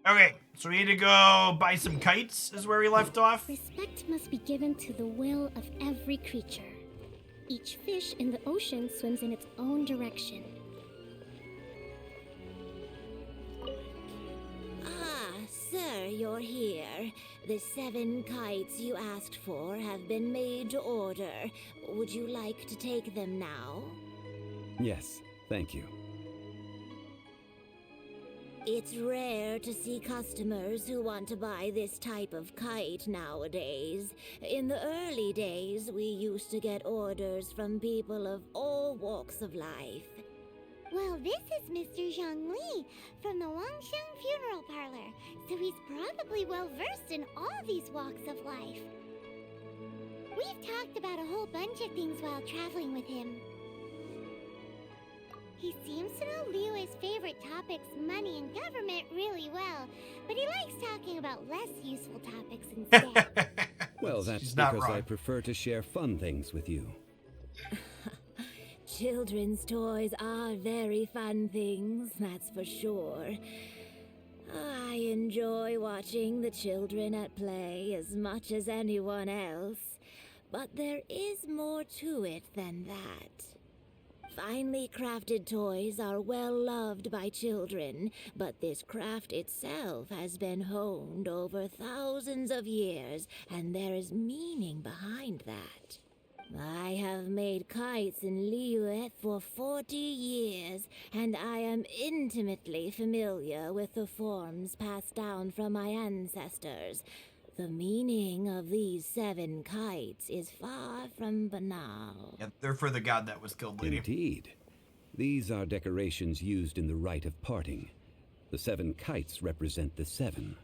Okay, so we need to go buy some kites, is where we left off. Respect must be given to the will of every creature. Each fish in the ocean swims in its own direction. Ah, sir, you're here. The 7 kites you asked for have been made to order. Would you like to take them now? Yes, thank you. It's rare to see customers who want to buy this type of kite nowadays. In the early days, we used to get orders from people of all walks of life. Well, this is Mr. Zhongli from the Wangsheng Funeral Parlor, so he's probably well-versed in all these walks of life. We've talked about a whole bunch of things while traveling with him. He seems to know Liyue's favorite topics, money and government, really well, but he likes talking about less useful topics instead. Well, that's because I prefer to share fun things with you. Children's toys are very fun things, that's for sure. I enjoy watching the children at play as much as anyone else, but there is more to it than that. Finely crafted toys are well loved by children, but this craft itself has been honed over thousands of years, and there is meaning behind that. I have made kites in Liyue for 40 years, and I am intimately familiar with the forms passed down from my ancestors. The meaning of these 7 kites is far from banal. Yeah, they're for the god that was killed, lady. Indeed. These are decorations used in the rite of parting. The 7 kites represent the 7.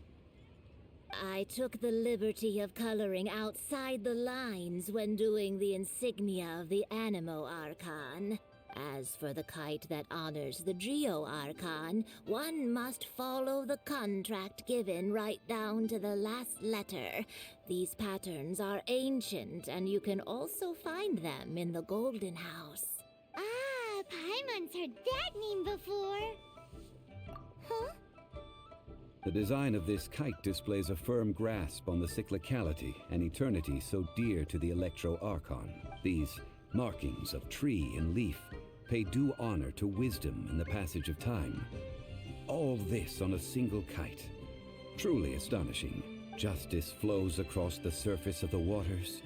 I took the liberty of coloring outside the lines when doing the insignia of the Animo Archon. As for the kite that honors the Geo Archon, one must follow the contract given right down to the last letter. These patterns are ancient, and you can also find them in the Golden House. Ah, Paimon's heard that name before. Huh? The design of this kite displays a firm grasp on the cyclicality and eternity so dear to the Electro Archon. These markings of tree and leaf pay due honor to wisdom and the passage of time. All this on a single kite. Truly astonishing. Justice flows across the surface of the waters.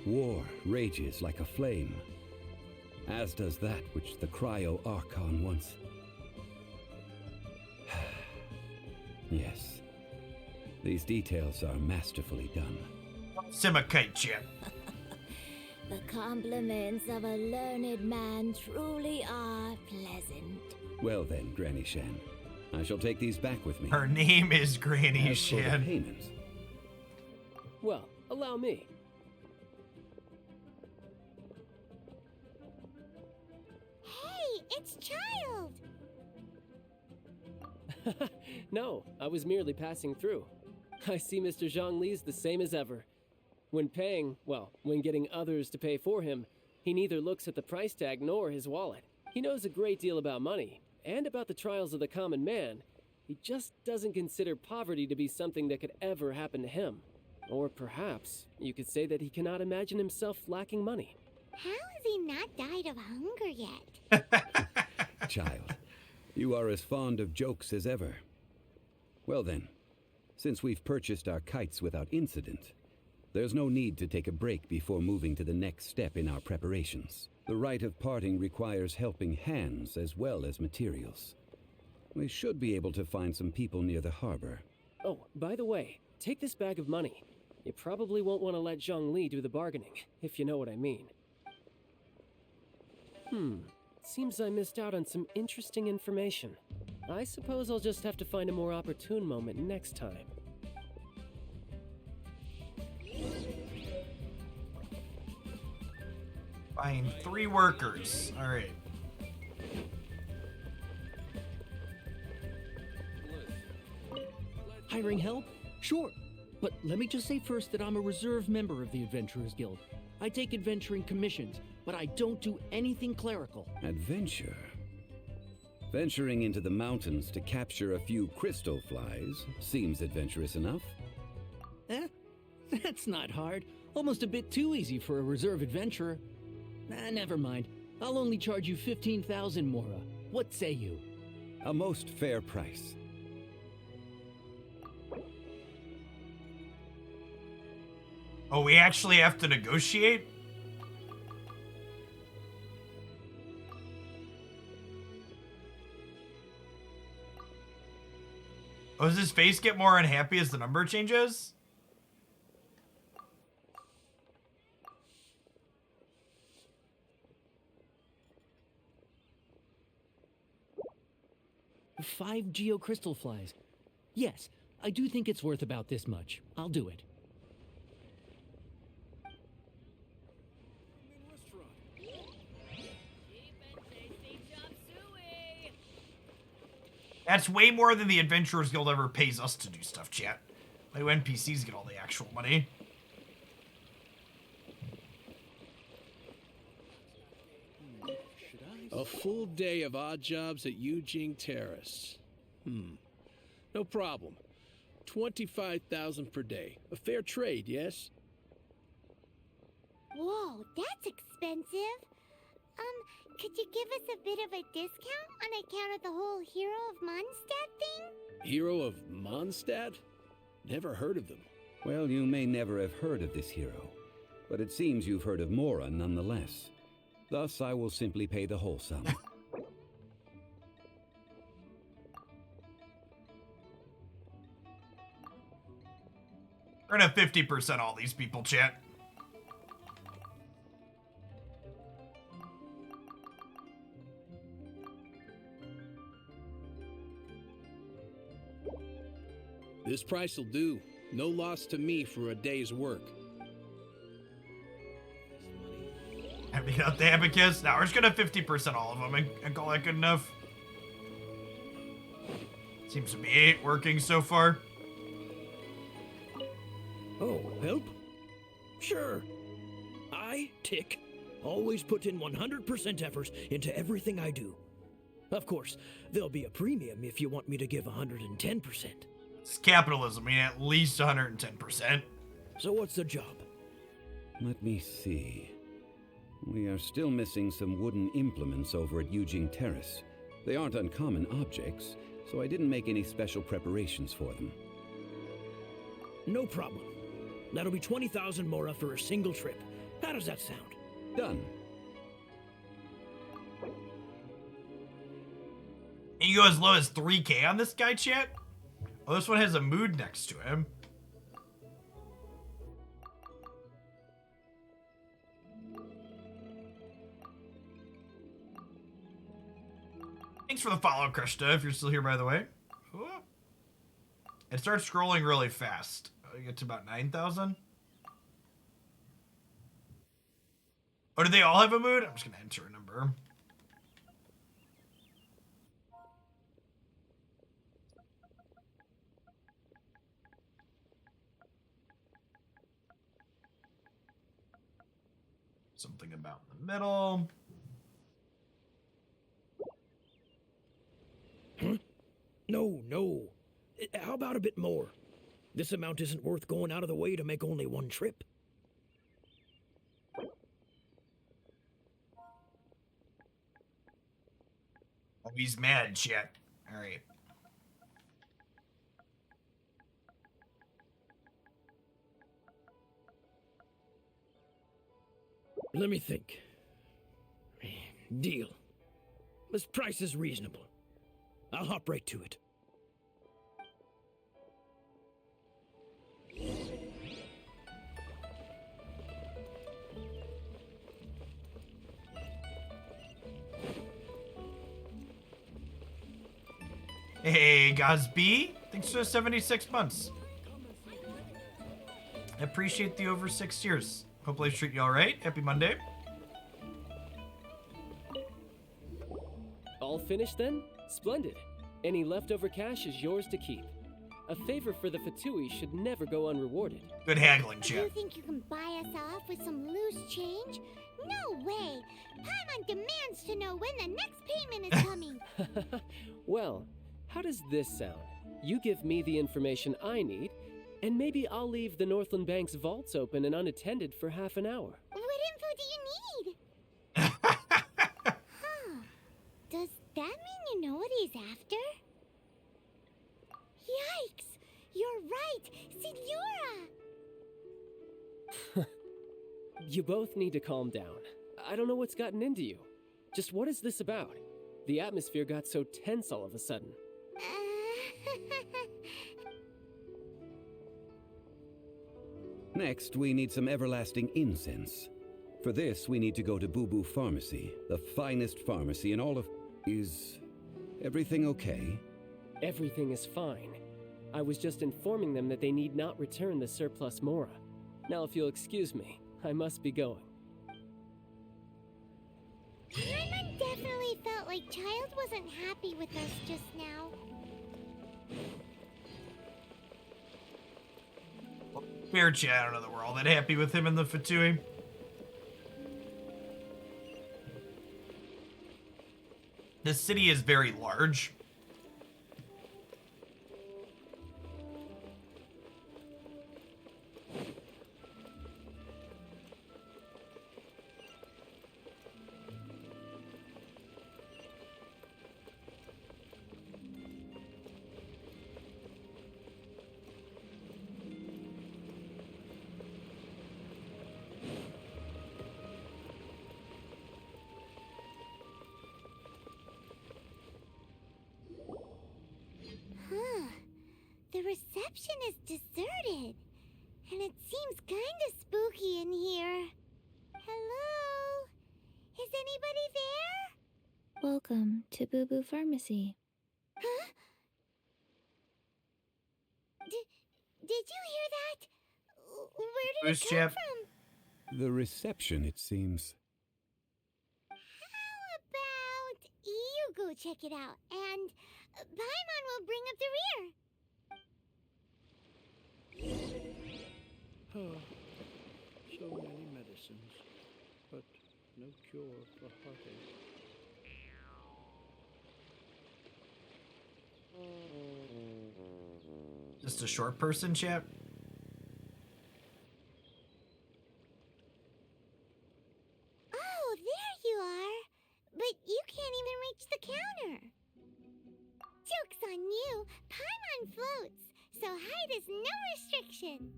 War rages like a flame, as does that which the Cryo Archon once... Yes, these details are masterfully done. Simakaichi. The compliments of a learned man truly are pleasant. Well then, Granny Shan, I shall take these back with me. Her name is Granny As for the Shan. payment, Well, allow me. Hey, it's Child! No, I was merely passing through. I see Mr. Zhongli's the same as ever. When paying, well, when getting others to pay for him, he neither looks at the price tag nor his wallet. He knows a great deal about money, and about the trials of the common man. He just doesn't consider poverty to be something that could ever happen to him. Or perhaps you could say that he cannot imagine himself lacking money. How has he not died of hunger yet? child, you are as fond of jokes as ever. Well then, since we've purchased our kites without incident, there's no need to take a break before moving to the next step in our preparations. The rite of parting requires helping hands as well as materials. We should be able to find some people near the harbor. Oh, by the way, take this bag of money. You probably won't want to let Zhongli do the bargaining, if you know what I mean. Seems I missed out on some interesting information. I suppose I'll just have to find a more opportune moment next time. Find 3 workers. All right. Hiring help? Sure. But let me just say first that I'm a reserve member of the Adventurers Guild. I take adventuring commissions, but I don't do anything clerical. Adventure? Venturing into the mountains to capture a few crystal flies seems adventurous enough. Eh? That's not hard. Almost a bit too easy for a reserve adventurer. Never mind. I'll only charge you 15,000 Mora. What say you? A most fair price. Oh, we actually have to negotiate? Oh, does his face get more unhappy as the number changes? Five geocrystal flies. Yes, I do think it's worth about this much. I'll do it. That's way more than the Adventurers Guild ever pays us to do stuff, chat. Why do NPCs get all the actual money? A full day of odd jobs at Yujing Terrace. No problem. 25,000 per day. A fair trade, yes? Whoa, that's expensive. Could you give us a bit of a discount on account of the whole Hero of Mondstadt thing? Hero of Mondstadt? Never heard of them. Well, you may never have heard of this hero, but it seems you've heard of Mora nonetheless. Thus, I will simply pay the whole sum. We're gonna 50% all these people, chat. This price will do. No loss to me for a day's work. Empty out the abacus. Now we're just gonna 50% all of them and call that good enough. Seems to be working so far. Oh, help? Sure. I, Tick, always put in 100% effort into everything I do. Of course, there'll be a premium if you want me to give 110%. It's capitalism. I mean, at least 110%. So what's the job? Let me see. We are still missing some wooden implements over at Yujing Terrace. They aren't uncommon objects, so I didn't make any special preparations for them. No problem. That'll be 20,000 Mora for a single trip. How does that sound? Done. And you go as low as 3K on this guy, chat? Oh, this one has a mood next to him. Thanks for the follow, Krishna, if you're still here, by the way. Ooh. It starts scrolling really fast. You get to about 9,000. Oh, do they all have a mood? I'm just going to enter a number. Something about the middle. Huh? No. How about a bit more? This amount isn't worth going out of the way to make only one trip. Oh, he's mad, chat. Alright. Let me think. Deal. This price is reasonable. I'll hop right to it. Hey, Gazby. Thanks for the 76 months. I appreciate the over 6 years. Hope life treat you alright. Happy Monday. All finished then? Splendid. Any leftover cash is yours to keep. A favor for the Fatui should never go unrewarded. Good haggling, You chap. think you can buy us off with some loose change? No way! Paimon demands to know when the next payment is coming. Well, how does this sound? You give me the information I need, and maybe I'll leave the Northland Bank's vaults open and unattended for half an hour. What info do you need? Huh. Does that mean you know what he's after? Yikes! You're right! Signora! You both need to calm down. I don't know what's gotten into you. Just what is this about? The atmosphere got so tense all of a sudden. Next, we need some everlasting incense. For this, we need to go to Boo Boo Pharmacy, the finest pharmacy in all of... Is everything okay? Everything is fine. I was just informing them that they need not return the surplus Mora. Now, if you'll excuse me, I must be going. Paimon definitely felt like Child wasn't happy with us just now. Fair chat, I don't know that we're all that happy with him and the Fatui. This city is very large. The reception is deserted, and it seems kinda spooky in here. Hello? Is anybody there? Welcome to Boo Boo Pharmacy. Huh? Did you hear that? Where did Who's it come chap? from? The reception, it seems. How about you go check it out, and Paimon will bring up the rear. Oh, so many medicines, but no cure for heartache. Just a short person, chap? Oh, there you are. But you can't even reach the counter. Joke's on you. Paimon floats, so height is no restriction.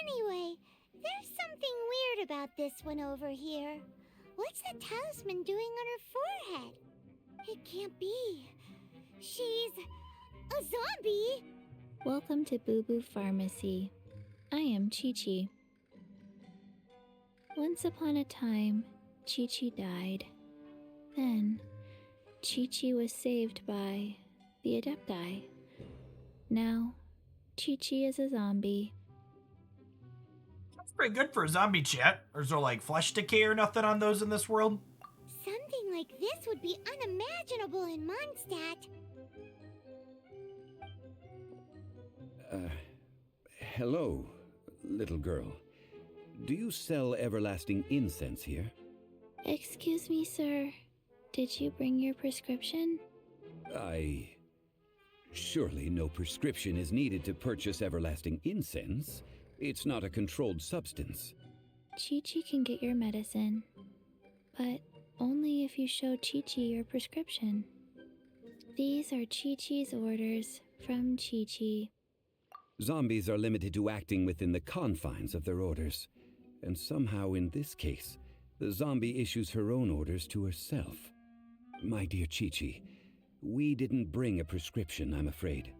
Anyway, there's something weird about this one over here. What's the talisman doing on her forehead? It can't be. She's a zombie. Welcome to Boo Boo Pharmacy. I am Chi-Chi. Once upon a time, Chi-Chi died. Then, Chi-Chi was saved by the Adepti. Now, Chi-Chi is a zombie. That's pretty good for a zombie, chat. Or is there like flesh decay or nothing on those in this world? Something like this would be unimaginable in Mondstadt. Hello, little girl. Do you sell everlasting incense here? Excuse me, sir. Did you bring your prescription? Surely no prescription is needed to purchase everlasting incense. It's not a controlled substance. Chi-Chi can get your medicine, but only if you show Chi-Chi your prescription. These are Chi-Chi's orders from Chi-Chi. Zombies are limited to acting within the confines of their orders. And somehow in this case, the zombie issues her own orders to herself. My dear Chi-Chi, we didn't bring a prescription, I'm afraid.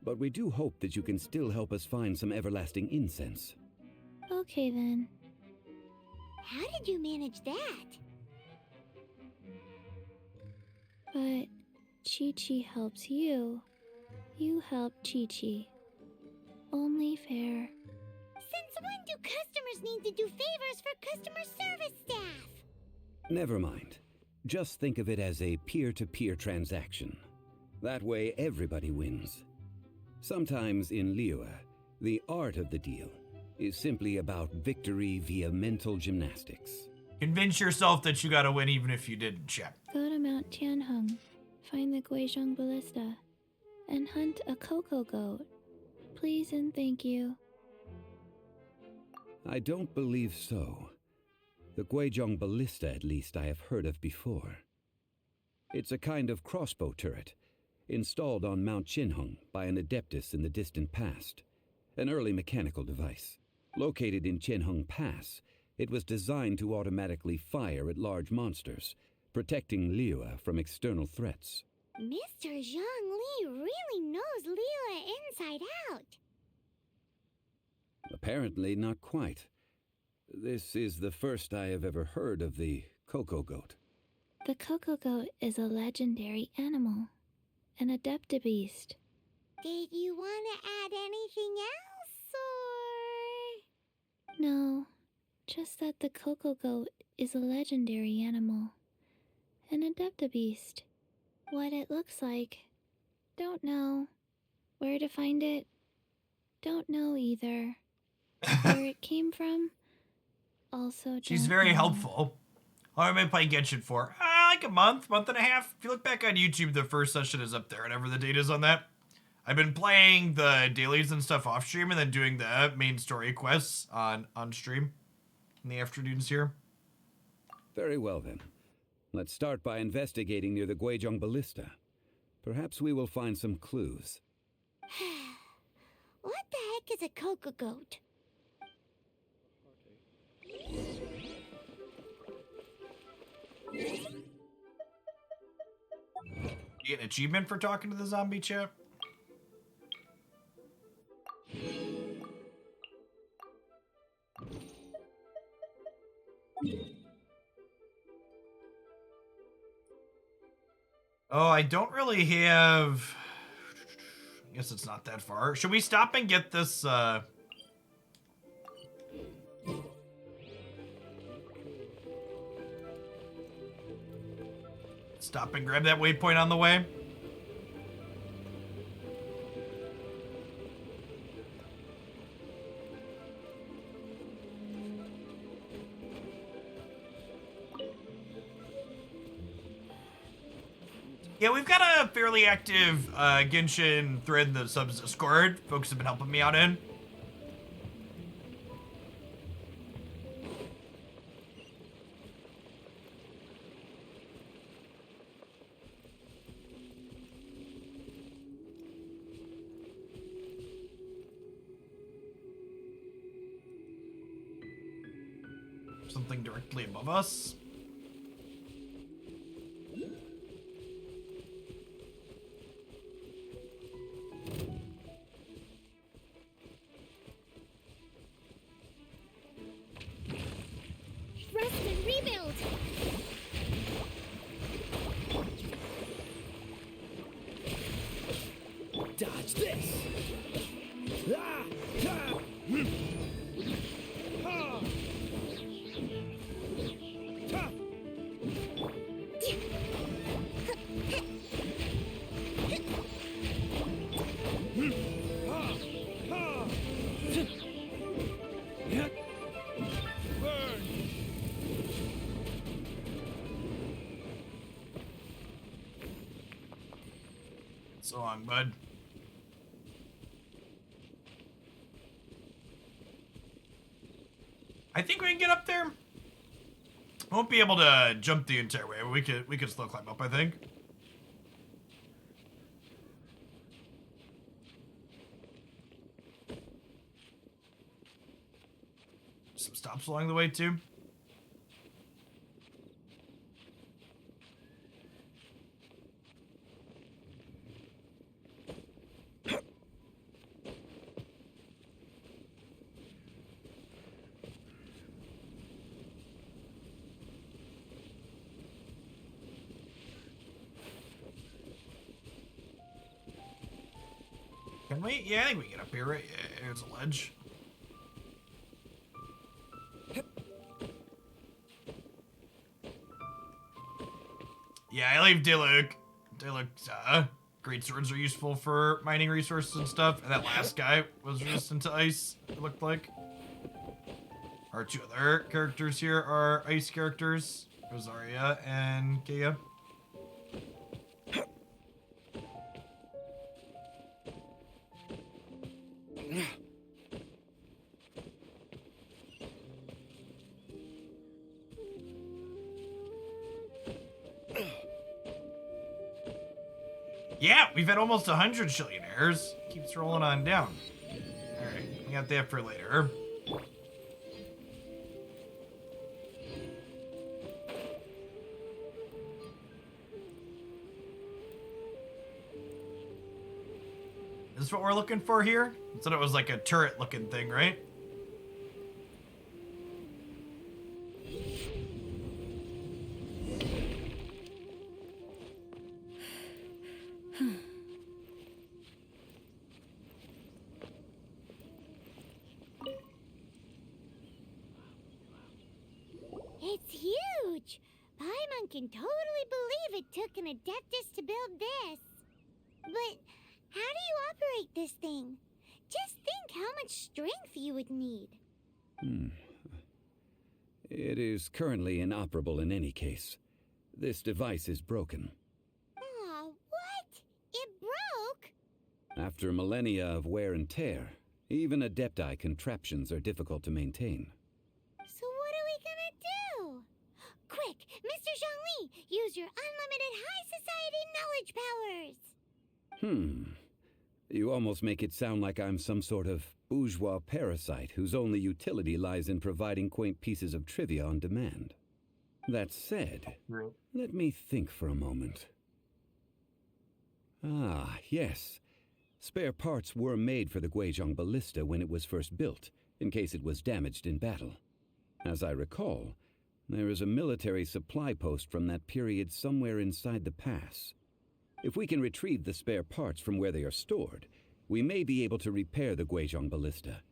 But we do hope that you can still help us find some everlasting incense. Okay then. How did you manage that? But Chi-Chi helps you. You help Chi-Chi. Only fair. Since when do customers need to do favors for customer service staff? Never mind. Just think of it as a peer-to-peer transaction. That way everybody wins. Sometimes in Liyue, the art of the deal is simply about victory via mental gymnastics. Convince yourself that you gotta win even if you didn't, Chip. Go to Mount Tianheng, find the Guizhong Ballista, and hunt a cocoa goat. Please and thank you. I don't believe so. The Guizhong Ballista, at least, I have heard of before. It's a kind of crossbow turret, installed on Mount Qinheng by an adeptus in the distant past. An early mechanical device. Located in Qinheng Pass, it was designed to automatically fire at large monsters, protecting Liyue from external threats. Mr. Zhongli really knows Liyue inside out. Apparently not quite. This is the first I have ever heard of the cocoa goat. The cocoa goat is a legendary animal, an adeptabeast. Did you want to add anything else, or...? No, just that the cocoa goat is a legendary animal, an adeptabeast. What it looks like, don't know. Where to find it, don't know either. Where it came from, also don't She's very know. helpful. How long have I been playing Genshin for? Like a month and a half. If you look back on YouTube, the first session is up there, whatever the date is on that. I've been playing the dailies and stuff off stream and then doing the main story quests on stream in the afternoons here. Very well then. Let's start by investigating near the Guizhong Ballista. Perhaps we will find some clues. What the heck is a cocoa goat? You get an achievement for talking to the zombie chap? Oh, I don't really have... I guess it's not that far. Should we stop and get this, Stop and grab that waypoint on the way? Yeah, we've got a fairly active Genshin thread in the subs Discord. Folks have been helping me out in. Something directly above us. Rest and rebuild! Dodge this! Ah! Ah! Hmm. Ah! Ah! Hmm. Ah! Ah! Yeah. Burn! So long, bud. I think we can get up there. Won't be able to jump the entire way, but we could slow climb up, I think. Some stops along the way too. Can we? Yeah, I think we can get up here, right? Yeah, here's a ledge. Yeah, I leave Diluc. Diluc, great swords are useful for mining resources and stuff. And that last guy was resistant to ice, it looked like. Our two other characters here are ice characters, Rosaria and Kea. Yeah, we've had almost 100 trillionaires. Keeps rolling on down. Alright, we got that for later. Is this what we're looking for here? I said it was like a turret looking thing, right? It's huge! Paimon can totally believe it took an Adeptus to build this. But how do you operate this thing? Just think how much strength you would need. It is currently inoperable in any case. This device is broken. Aw, what? It broke? After millennia of wear and tear, even Adepti contraptions are difficult to maintain. So what are we gonna do? Quick, Mr. Zhongli, use your unlimited high society knowledge powers! You almost make it sound like I'm some sort of bourgeois parasite whose only utility lies in providing quaint pieces of trivia on demand. That said, let me think for a moment. Ah, yes. Spare parts were made for the Guizhong Ballista when it was first built, in case it was damaged in battle. As I recall, there is a military supply post from that period somewhere inside the pass. If we can retrieve the spare parts from where they are stored, we may be able to repair the Guizhong Ballista.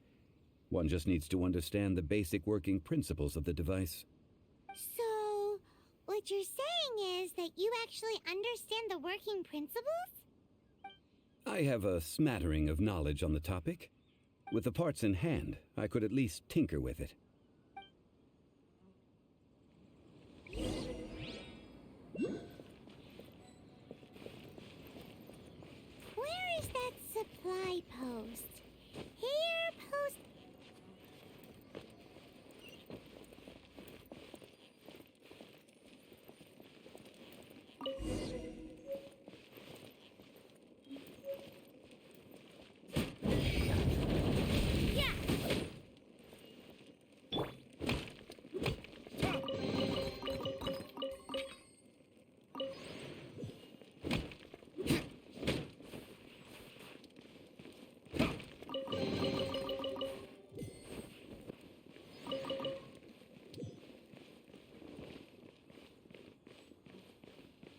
One just needs to understand the basic working principles of the device. So, what you're saying is that you actually understand the working principles? I have a smattering of knowledge on the topic. With the parts in hand, I could at least tinker with it. Where is that supply post? Here, post...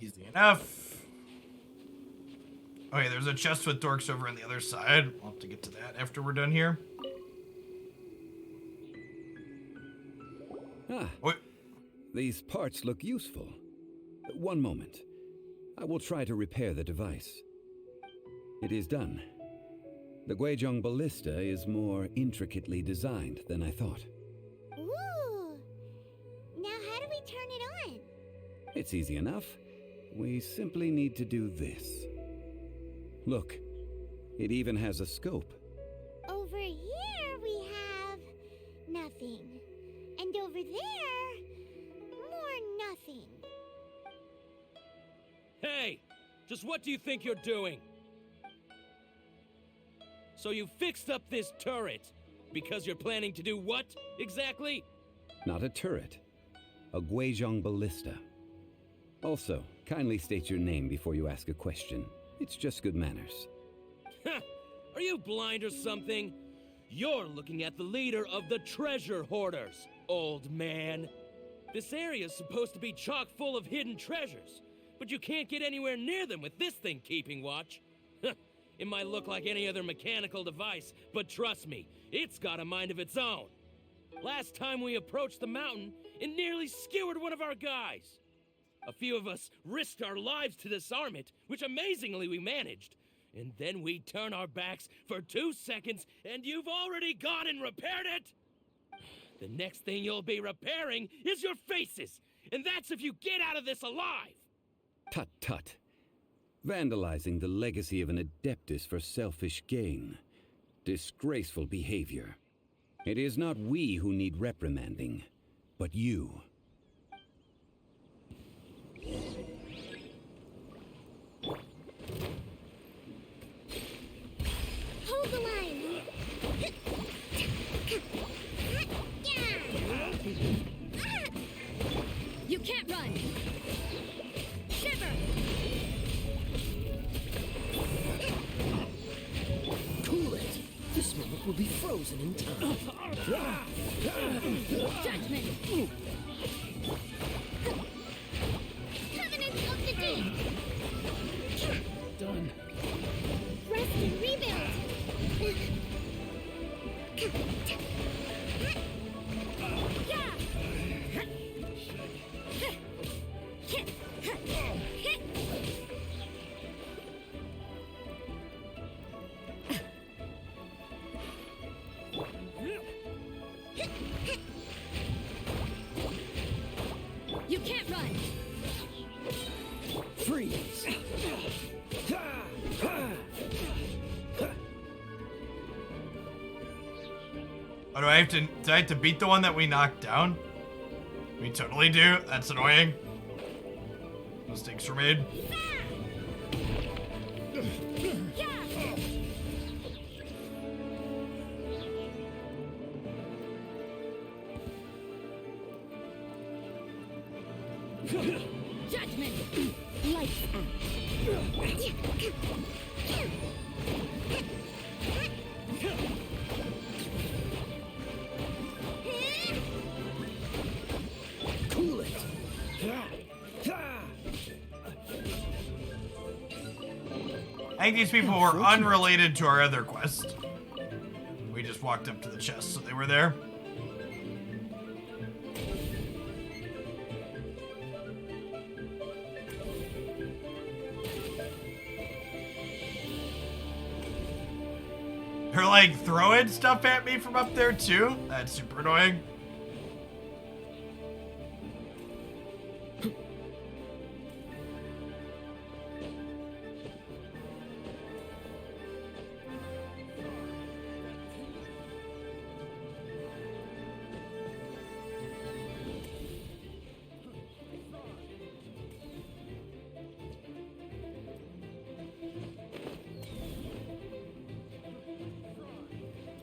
Easy enough. Okay, there's a chest with dorks over on the other side. I'll have to get to that after we're done here. What? These parts look useful. One moment. I will try to repair the device. It is done. The Guizhong Ballista is more intricately designed than I thought. Ooh! Now how do we turn it on? It's easy enough. We simply need to do this. Look, it even has a scope. Over here we have... nothing. And over there... more nothing. Hey! Just what do you think you're doing? So you fixed up this turret because you're planning to do what, exactly? Not a turret. A Guizhong Ballista. Also, kindly state your name before you ask a question. It's just good manners. Are you blind or something? You're looking at the leader of the treasure hoarders, old man. This area's supposed to be chock full of hidden treasures, but you can't get anywhere near them with this thing keeping watch. It might look like any other mechanical device, but trust me, it's got a mind of its own. Last time we approached the mountain, it nearly skewered one of our guys. A few of us risked our lives to disarm it, which amazingly we managed. And then we turn our backs for 2 seconds, and you've already gone and repaired it! The next thing you'll be repairing is your faces! And that's if you get out of this alive! Tut tut. Vandalizing the legacy of an Adeptus for selfish gain. Disgraceful behavior. It is not we who need reprimanding, but you. Hold the line. You can't run! Shiver! Cool it. This moment will be frozen in time. Judgment! Covenant of the Deep. Done. Rest and rebuild. You can't run! Freeze! Oh, do I have to beat the one that we knocked down? We totally do. That's annoying. Mistakes were made. Judgment! Lights out! Cool it! I think these people were unrelated to our other quest. We just walked up to the chest, so they were there. They're like throwing stuff at me from up there too. That's super annoying.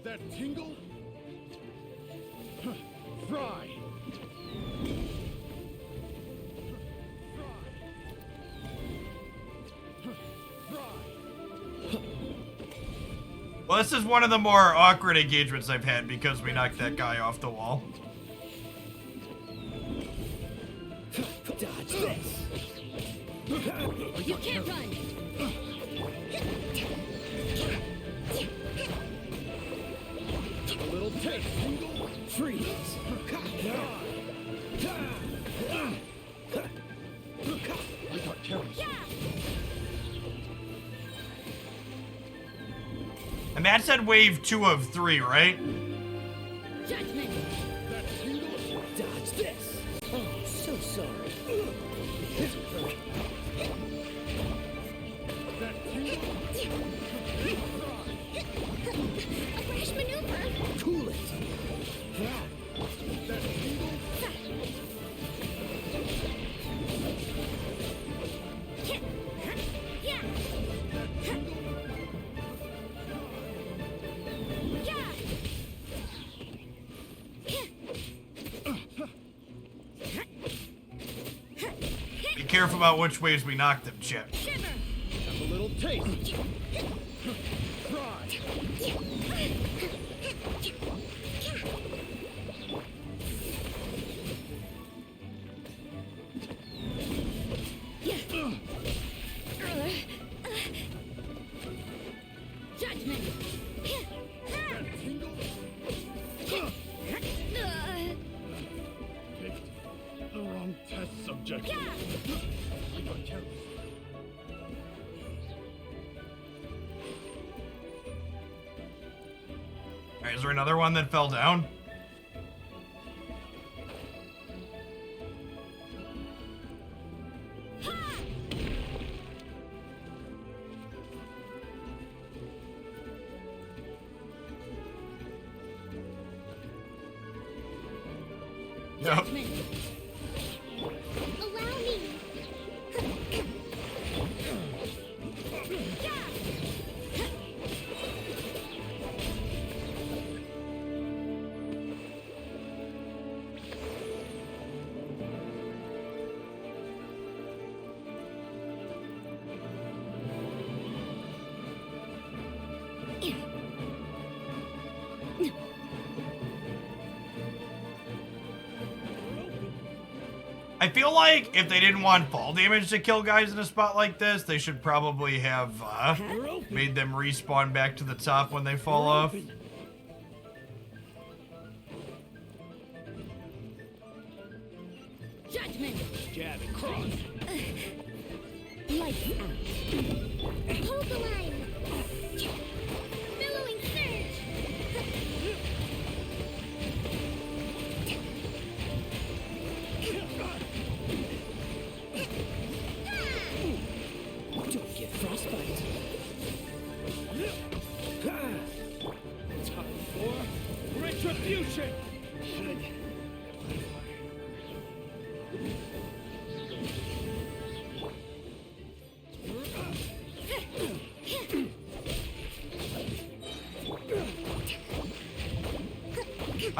That tingle? Fry! Well, this is one of the more awkward engagements I've had because we knocked that guy off the wall. Dodge this! You can't run! A little taste, tingle! Freeze! I got carrots. And that said wave 2 of 3, right? Judgment! That tingle? Dodge this! Oh, so sorry. That tingle? A fresh maneuver. Cool it! That tingle? Be careful about which ways we knock them, Chip. Have a little taste. Fry! Judgment! That tingle? Picked the wrong test subject. Alright, is there another one that fell down? Nope. Allow me. I feel like if they didn't want fall damage to kill guys in a spot like this, they should probably have made them respawn back to the top when they fall off. Judgment! Jab and cross. Lights out. Hold the line. Billowing surge. Don't get frostbite. Time for retribution.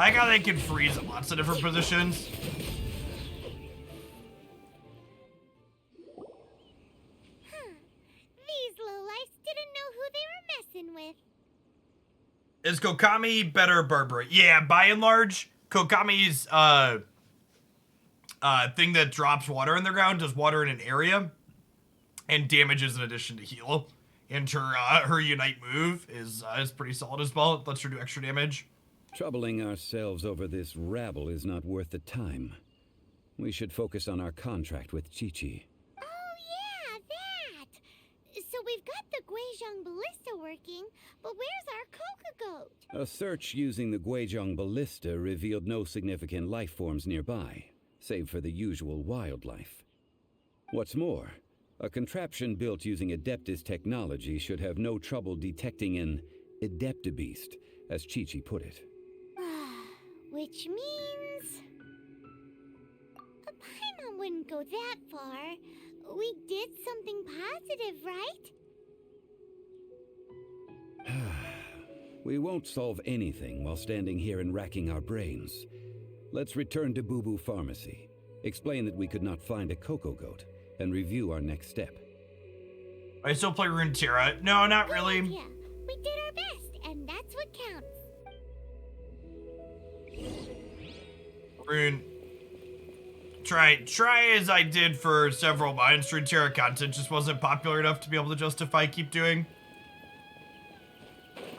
I got they can freeze in lots of different positions. These lowlifes didn't know who they were messing with. Is Kokami better Barbara? Yeah, by and large, Kokami's thing that drops water in the ground does water in an area and damages in addition to heal. And her Unite move is pretty solid as well. It lets her do extra damage. Troubling ourselves over this rabble is not worth the time. We should focus on our contract with Chi-Chi. Oh yeah, that! So we've got the Guizhong Ballista working, but where's our Coca Goat? A search using the Guizhong Ballista revealed no significant life forms nearby, save for the usual wildlife. What's more, a contraption built using Adeptus technology should have no trouble detecting an Adeptabeast, as Chi-Chi put it. Which means... Paimon wouldn't go that far. We did something positive, right? We won't solve anything while standing here and racking our brains. Let's return to Boo Boo Pharmacy, explain that we could not find a Coco Goat, and review our next step. I still play Runeterra. No, not really. Yeah, we did our best, and that's what counts. Rune. Try as I did for several months, Runeterra content just wasn't popular enough to be able to justify keep doing.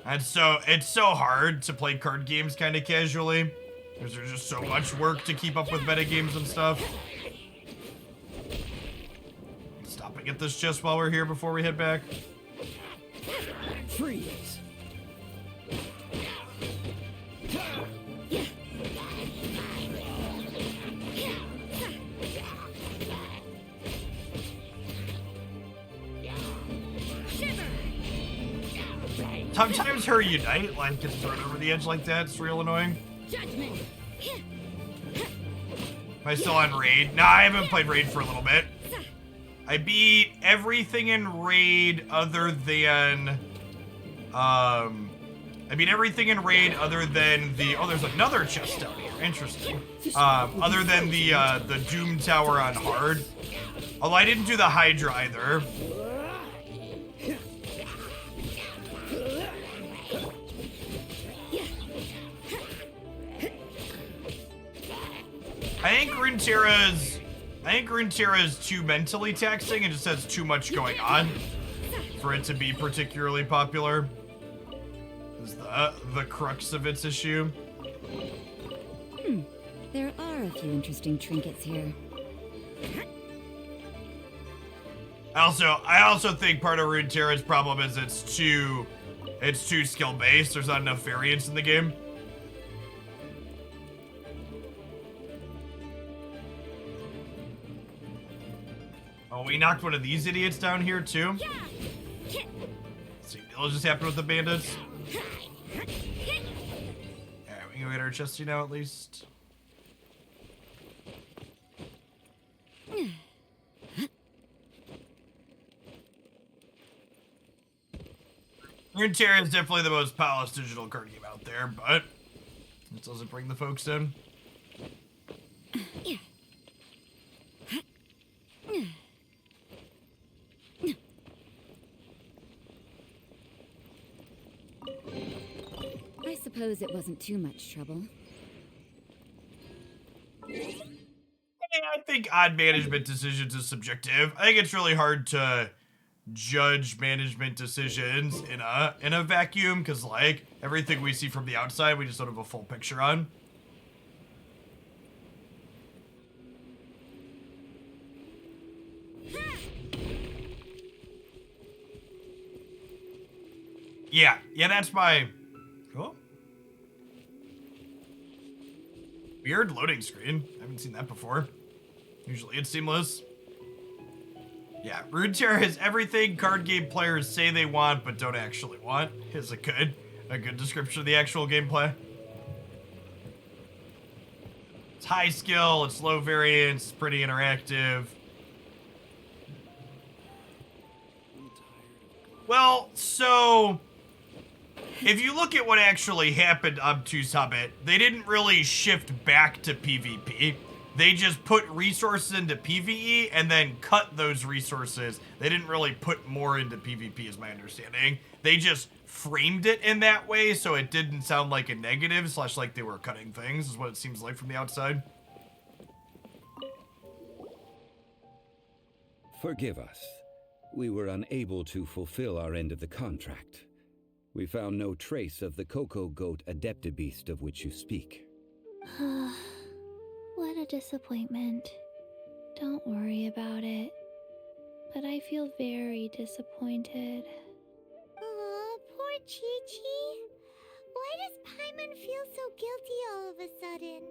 And so it's so hard to play card games kind of casually, because there's just so much work to keep up with meta games and stuff. Stopping at this chest while we're here before we head back. Freeze. Sometimes her Unite line gets thrown over the edge like that. It's real annoying. Judgment! Am I still on Raid? Nah, I haven't played Raid for a little bit. I beat everything in Raid other than... I beat everything in Raid other than the... Oh, there's another chest down here. Interesting. Other than the Doom Tower on Hard. Although I didn't do the Hydra either. I think Runeterra is too mentally taxing and just has too much going on for it to be particularly popular. Is the crux of its issue. There are a few interesting trinkets here. I also think part of Runeterra's problem is it's too It's too skill-based. There's not enough variance in the game. Oh, we knocked one of these idiots down here, too? See, it'll just happen with the bandits. Alright, we can go get our chesty now, at least. Runeterra is definitely the most polished digital card game out there, but it doesn't bring the folks in. I suppose it wasn't too much trouble. I think odd management decisions is subjective. I think it's really hard to judge management decisions in a vacuum, because like everything we see from the outside we just don't have a full picture on. Yeah, that's my cool. Weird loading screen. I haven't seen that before. Usually it's seamless. Yeah, Runeterra has everything card game players say they want but don't actually want. Is a good description of the actual gameplay. It's high skill, it's low variance, it's pretty interactive. Well, so if you look at what actually happened up to Summit, they didn't really shift back to PvP. They just put resources into PvE and then cut those resources. They didn't really put more into PvP, is my understanding. They just framed it in that way so it didn't sound like a negative / like they were cutting things, is what it seems like from the outside. Forgive us. We were unable to fulfill our end of the contract. We found no trace of the Cocoa Goat Adeptabeast of which you speak. What a disappointment. Don't worry about it. But I feel very disappointed. Aw, poor Chi-Chi. Why does Paimon feel so guilty all of a sudden?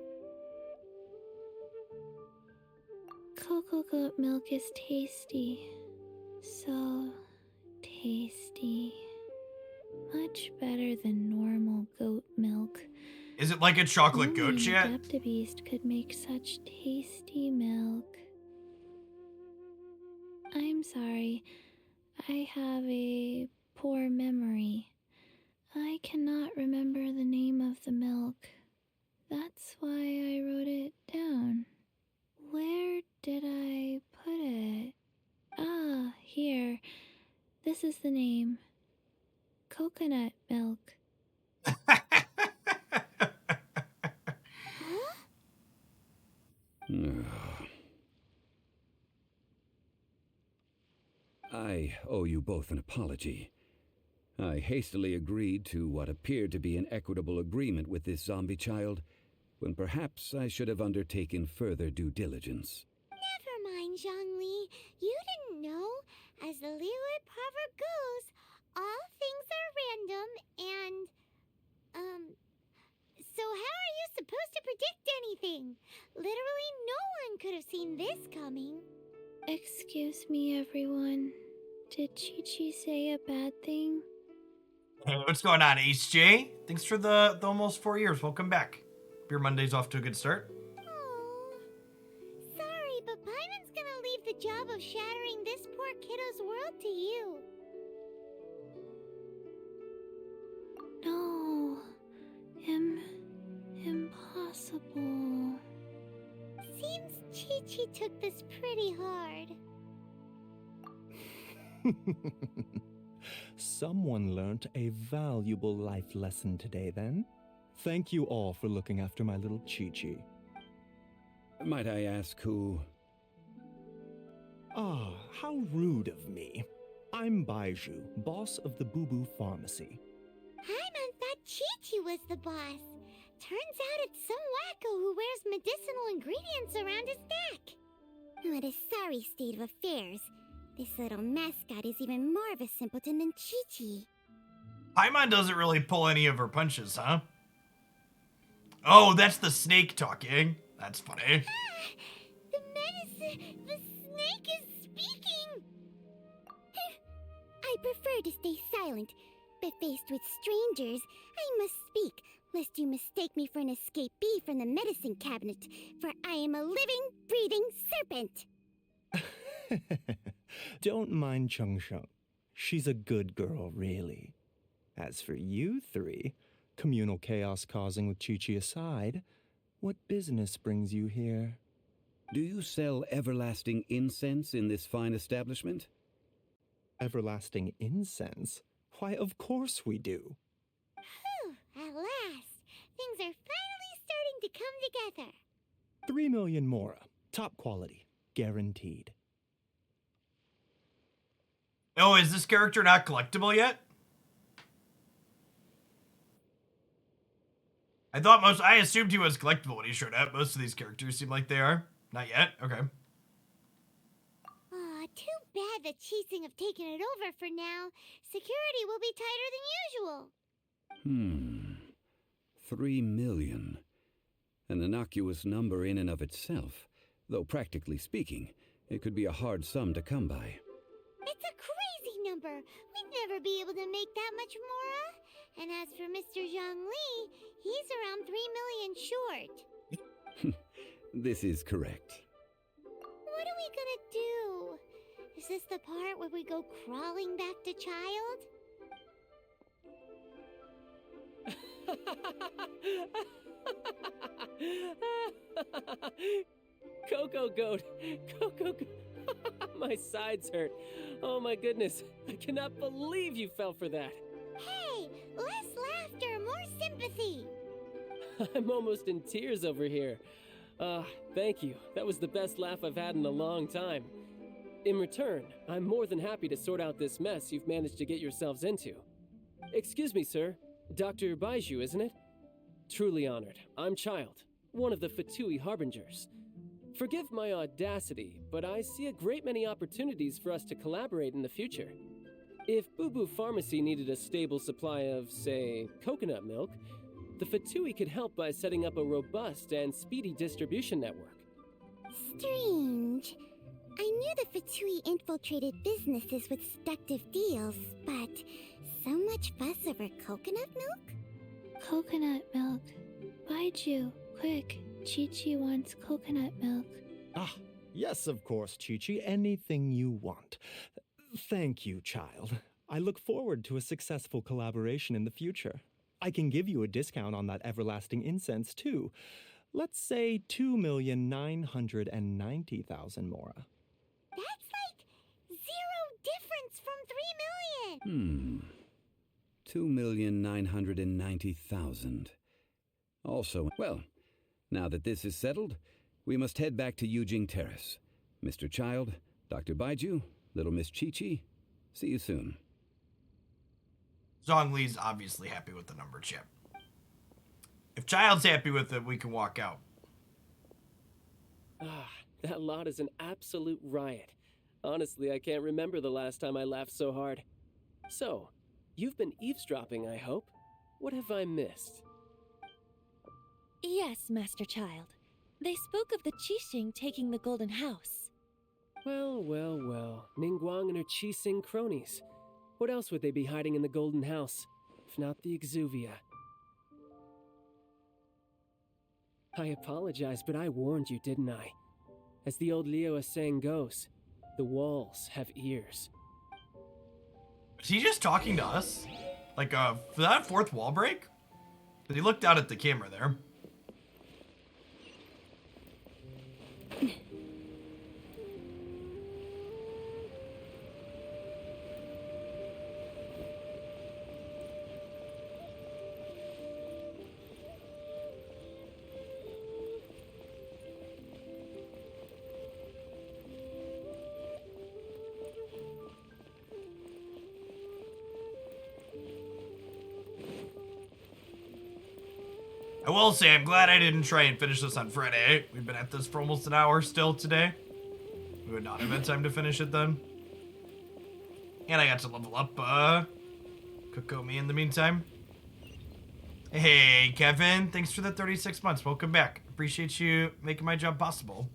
Cocoa goat milk is tasty. So tasty. Much better than normal goat milk. Is it like a chocolate Only goat an chat? Adeptabeast could make such tasty milk. I'm sorry. I have a poor memory. I cannot remember the name of the milk. That's why I wrote it down. Where did I put it? Ah, here. This is the name. Coconut milk. I owe you both an apology. I hastily agreed to what appeared to be an equitable agreement with this zombie child, when perhaps I should have undertaken further due diligence. Never mind, Zhongli. You didn't know. As the Liyue proverb goes, all things are random and, so how are you supposed to predict anything? Literally no one could have seen this coming. Excuse me, everyone. Did Chi-Chi say a bad thing? Hey, what's going on, Ace J? Thanks for the almost 4 years. Welcome back. Your Monday's off to a good start. Oh, sorry, but Paimon's gonna leave the job of shattering this poor kiddo's world to you. No. Impossible. Seems Chi-Chi took this pretty hard. Someone learnt a valuable life lesson today, then. Thank you all for looking after my little Chi-Chi. Might I ask who? Ah, how rude of me. I'm Baiju, boss of the Boo Boo Pharmacy. Paimon thought Chi-Chi was the boss. Turns out it's some wacko who wears medicinal ingredients around his neck. What a sorry state of affairs. This little mascot is even more of a simpleton than Chi-Chi. Paimon doesn't really pull any of her punches, huh? Oh, that's the snake talking. That's funny. The medicine, the snake is speaking. I prefer to stay silent, but faced with strangers, I must speak, lest you mistake me for an escapee from the medicine cabinet, for I am a living, breathing serpent. Don't mind Chung Sheng. She's a good girl, really. As for you three, communal chaos causing with Chi-Chi aside, what business brings you here? Do you sell everlasting incense in this fine establishment? Everlasting incense? Why, of course we do. Whew, at last, things are finally starting to come together. 3 million mora. Top quality. Guaranteed. Oh, is this character not collectible yet? I assumed he was collectible when he showed up. Most of these characters seem like they are. Not yet? Okay. Aw, too bad the Chising have taken it over for now. Security will be tighter than usual. 3 million. An innocuous number in and of itself, though practically speaking, it could be a hard sum to come by. It's a crazy number. We'd never be able to make that much mora. And as for Mr. Zhongli, he's around 3 million short. This is correct. What are we gonna do? Is this the part where we go crawling back to Child? Coco Goat! Coco Goat! My sides hurt. Oh my goodness. I cannot believe you fell for that. Hey, less laughter, more sympathy. I'm almost in tears over here. Thank you. That was the best laugh I've had in a long time. In return, I'm more than happy to sort out this mess you've managed to get yourselves into. Excuse me, sir. Dr. Baiju, isn't it? Truly honored. I'm Child, one of the Fatui Harbingers. Forgive my audacity, but I see a great many opportunities for us to collaborate in the future. If Boo Boo Pharmacy needed a stable supply of, say, coconut milk, the Fatui could help by setting up a robust and speedy distribution network. Strange. I knew the Fatui infiltrated businesses with seductive deals, but so much fuss over coconut milk? Coconut milk. Baiju, quick. Chi-Chi wants coconut milk. Ah, yes, of course, Chi-Chi. Anything you want. Thank you, Child. I look forward to a successful collaboration in the future. I can give you a discount on that everlasting incense, too. Let's say 2,990,000 mora. That's like zero difference from 3 million. 2,990,000. Also, well, now that this is settled, we must head back to Yujing Terrace. Mr. Child, Dr. Baiju, little Miss Chi-Chi, see you soon. Zhongli's obviously happy with the number chip. If Child's happy with it, we can walk out. That lot is an absolute riot. Honestly, I can't remember the last time I laughed so hard. So, you've been eavesdropping, I hope? What have I missed? Yes, Master Child. They spoke of the Qixing taking the Golden House. Well, well, well. Ningguang and her Qixing cronies. What else would they be hiding in the Golden House, if not the Exuvia? I apologize, but I warned you, didn't I? As the old Liyue saying goes, the walls have ears. Is he just talking to us? Like, for that fourth wall break? Because he looked out at the camera there. I will say, I'm glad I didn't try and finish this on Friday. We've been at this for almost an hour still today. We would not have had time to finish it then. And I got to level up, because Kokomi in the meantime. Hey, Kevin. Thanks for the 36 months. Welcome back. Appreciate you making my job possible.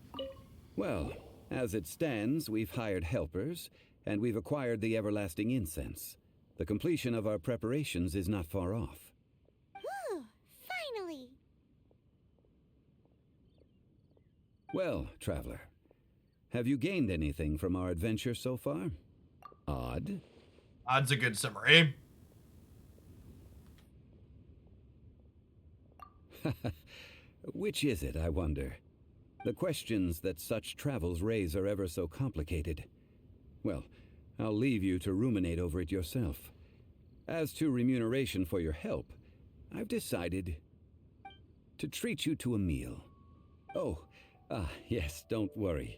Well, as it stands, we've hired helpers, and we've acquired the everlasting incense. The completion of our preparations is not far off. Whew, finally. Well, traveler, have you gained anything from our adventure so far? Odd? Odd's a good summary. Which is it, I wonder? The questions that such travels raise are ever so complicated. Well, I'll leave you to ruminate over it yourself. As to remuneration for your help, I've decided to treat you to a meal. Oh, yes, don't worry.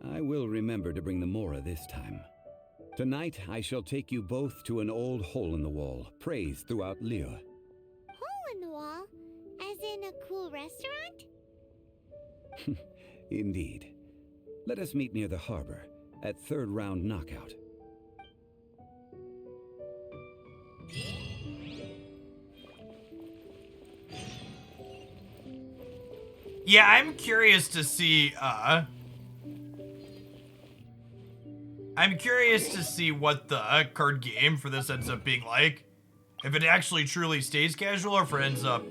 I will remember to bring the Mora this time. Tonight, I shall take you both to an old hole-in-the-wall, praised throughout Liyue. Hole in the wall? As in a cool restaurant? Indeed. Let us meet near the harbor, at third round knockout. Yeah, I'm curious to see, what the card game for this ends up being like. If it actually truly stays casual, or if it ends up,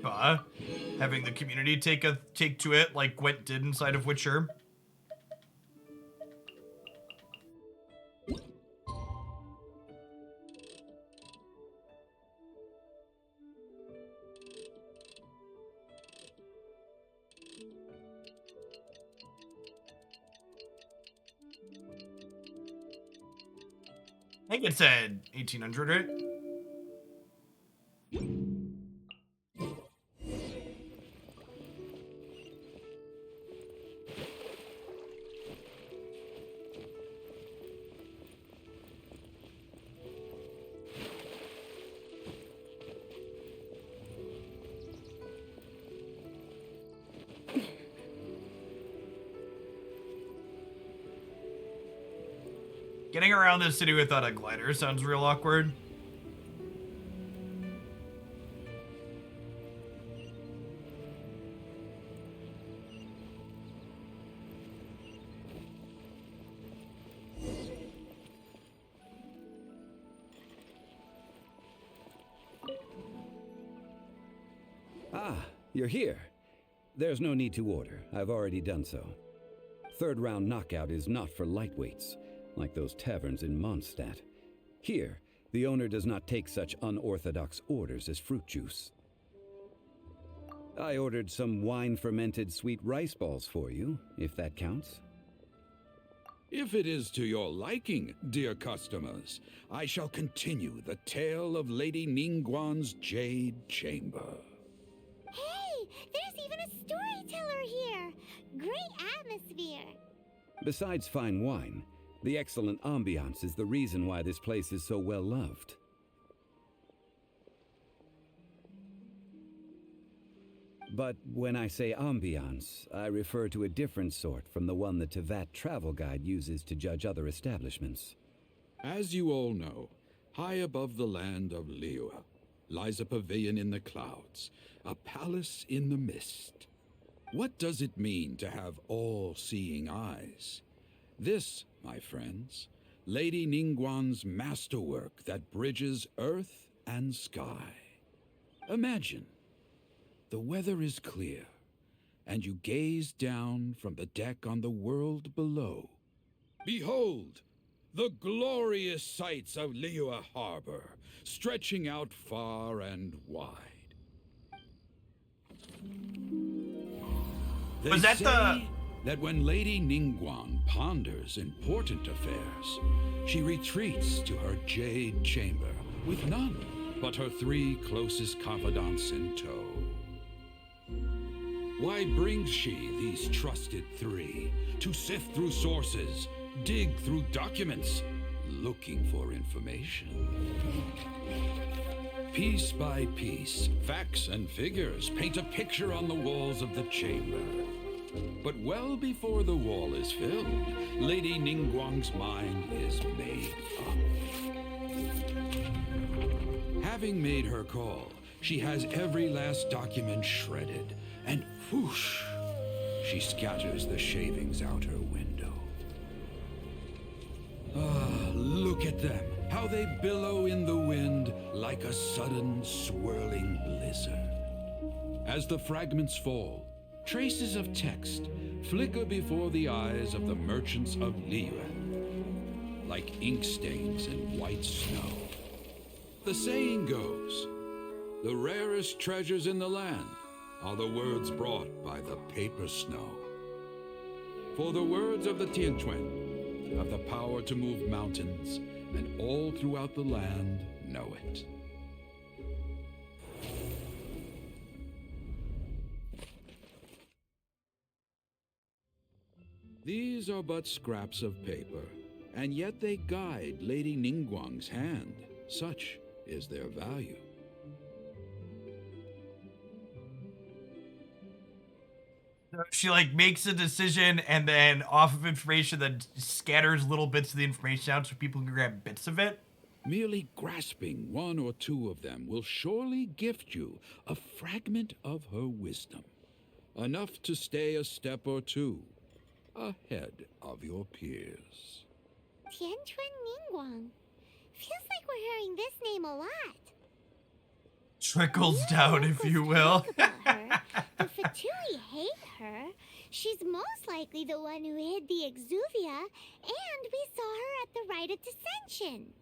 having the community take to it like Gwent did inside of Witcher. I think it said 1800, right? Getting around this city without a glider sounds real awkward. Ah, you're here. There's no need to order. I've already done so. Third round knockout is not for lightweights, like those taverns in Mondstadt. Here, the owner does not take such unorthodox orders as fruit juice. I ordered some wine-fermented sweet rice balls for you, if that counts. If it is to your liking, dear customers, I shall continue the tale of Lady Ningguang's Jade Chamber. Hey, there's even a storyteller here. Great atmosphere. Besides fine wine, the excellent ambiance is the reason why this place is so well loved. But when I say ambiance, I refer to a different sort from the one the Tevat travel guide uses to judge other establishments. As you all know, high above the land of Liyue lies a pavilion in the clouds, a palace in the mist. What does it mean to have all-seeing eyes? This, my friends, Lady Ningguang's masterwork that bridges earth and sky. Imagine, the weather is clear, and you gaze down from the deck on the world below. Behold, the glorious sights of Liyue Harbor, stretching out far and wide. They Was that say that when Lady Ningguang ponders important affairs, she retreats to her jade chamber with none but her 3 closest confidants in tow. Why brings she these trusted 3 to sift through sources, dig through documents, looking for information? Piece by piece, facts and figures paint a picture on the walls of the chamber. But well before the wall is filled, Lady Ningguang's mind is made up. Having made her call, she has every last document shredded, and whoosh, she scatters the shavings out her window. Ah, look at them, how they billow in the wind like a sudden swirling blizzard. As the fragments fall, traces of text flicker before the eyes of the merchants of Liyuan, like ink stains in white snow. The saying goes, the rarest treasures in the land are the words brought by the paper snow. For the words of the Tianquan have the power to move mountains, and all throughout the land know it. These are but scraps of paper, and yet they guide Lady Ningguang's hand. Such is their value. She like makes a decision and then off of information that scatters little bits of the information out so people can grab bits of it. Merely grasping one or two of them will surely gift you a fragment of her wisdom, enough to stay a step or two ahead of your peers. Tianquan Ningguang. Feels like we're hearing this name a lot. Trickles down, if you will. The Fatui hate her. She's most likely the one who hid the Exuvia, and we saw her at the Rite of Dissension.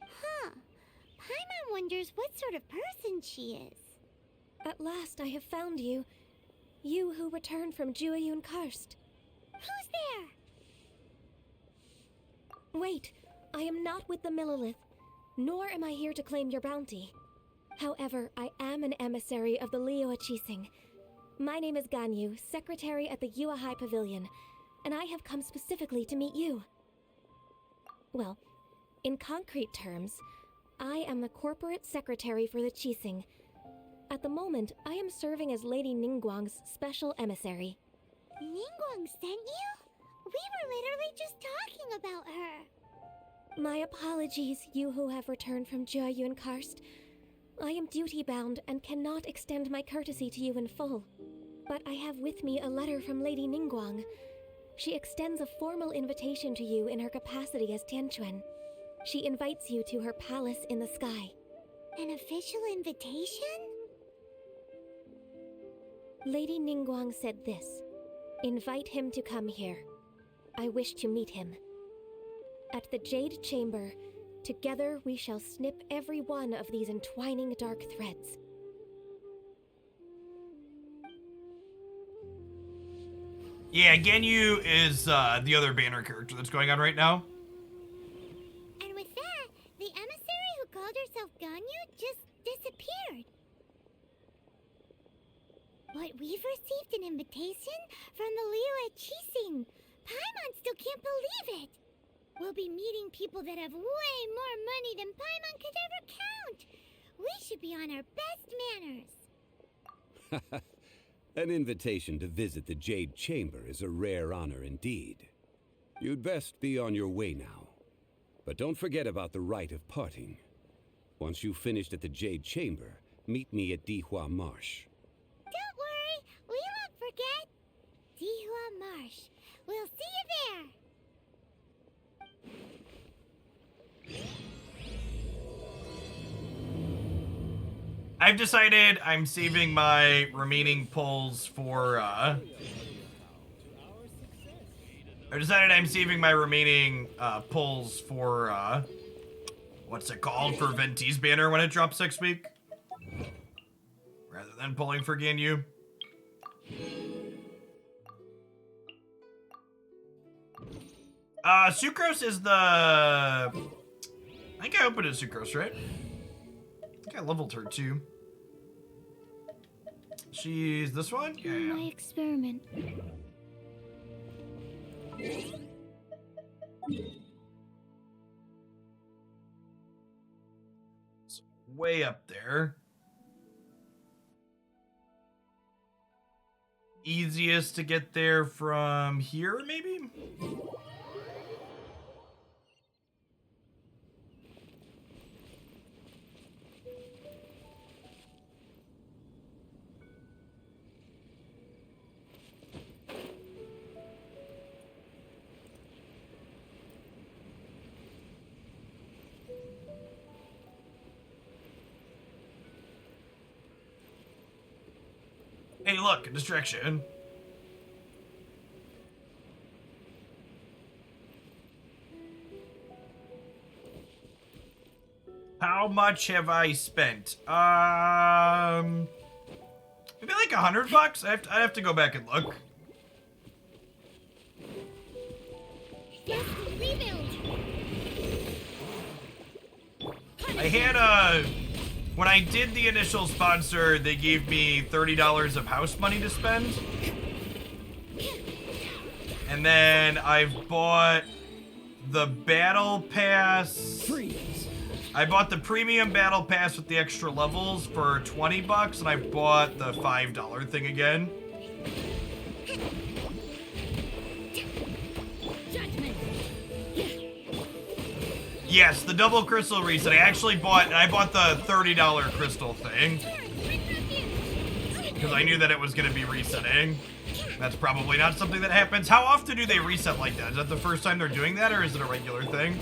Huh. Paimon wonders what sort of person she is. At last I have found you. You who returned from Jueyun Karst. Who's there? Wait, I am not with the Millelith, nor am I here to claim your bounty. However, I am an emissary of the Liyue Qixing. My name is Ganyu, secretary at the Yue High Pavilion, and I have come specifically to meet you. Well, in concrete terms, I am the corporate secretary for the Qixing. At the moment, I am serving as Lady Ningguang's special emissary. Ningguang sent you? We were literally just talking about her. My apologies, you who have returned from Jueyun Karst. I am duty-bound and cannot extend my courtesy to you in full. But I have with me a letter from Lady Ningguang. She extends a formal invitation to you in her capacity as Tianquan. She invites you to her palace in the sky. An official invitation? Lady Ningguang said this. Invite him to come here. I wish to meet him. At the Jade Chamber, together we shall snip every one of these entwining dark threads. Yeah, Ganyu is the other banner character that's going on right now. And with that, the emissary who called herself Ganyu just disappeared. But we've received an invitation from the Liyue Qixing. Paimon still can't believe it. We'll be meeting people that have way more money than Paimon could ever count. We should be on our best manners. An invitation to visit the Jade Chamber is a rare honor indeed. You'd best be on your way now. But don't forget about the rite of parting. Once you've finished at the Jade Chamber, meet me at Dihua Marsh. Don't worry, we won't forget. Dihua Marsh. We'll see you there. I've decided I'm saving my remaining pulls for, I've decided I'm saving my remaining, pulls for, what's it called? For Venti's banner when it drops next week. Rather than pulling for Ganyu. Sucrose is the... I think I opened it Sucrose, right? I think I leveled her too. She's this one? Yeah. My experiment. It's way up there. Easiest to get there from here, maybe? Hey, look, a distraction. How much have I spent? Maybe like $100. I have to go back and look. I had when I did the initial sponsor, they gave me $30 of house money to spend. And then I've bought the battle pass. Freeze. I bought the premium battle pass with the extra levels for $20, and I bought the $5 thing again. Yes, the double crystal reset. I bought the $30 crystal thing. Because I knew that it was going to be resetting. That's probably not something that happens. How often do they reset like that? Is that the first time they're doing that, or is it a regular thing?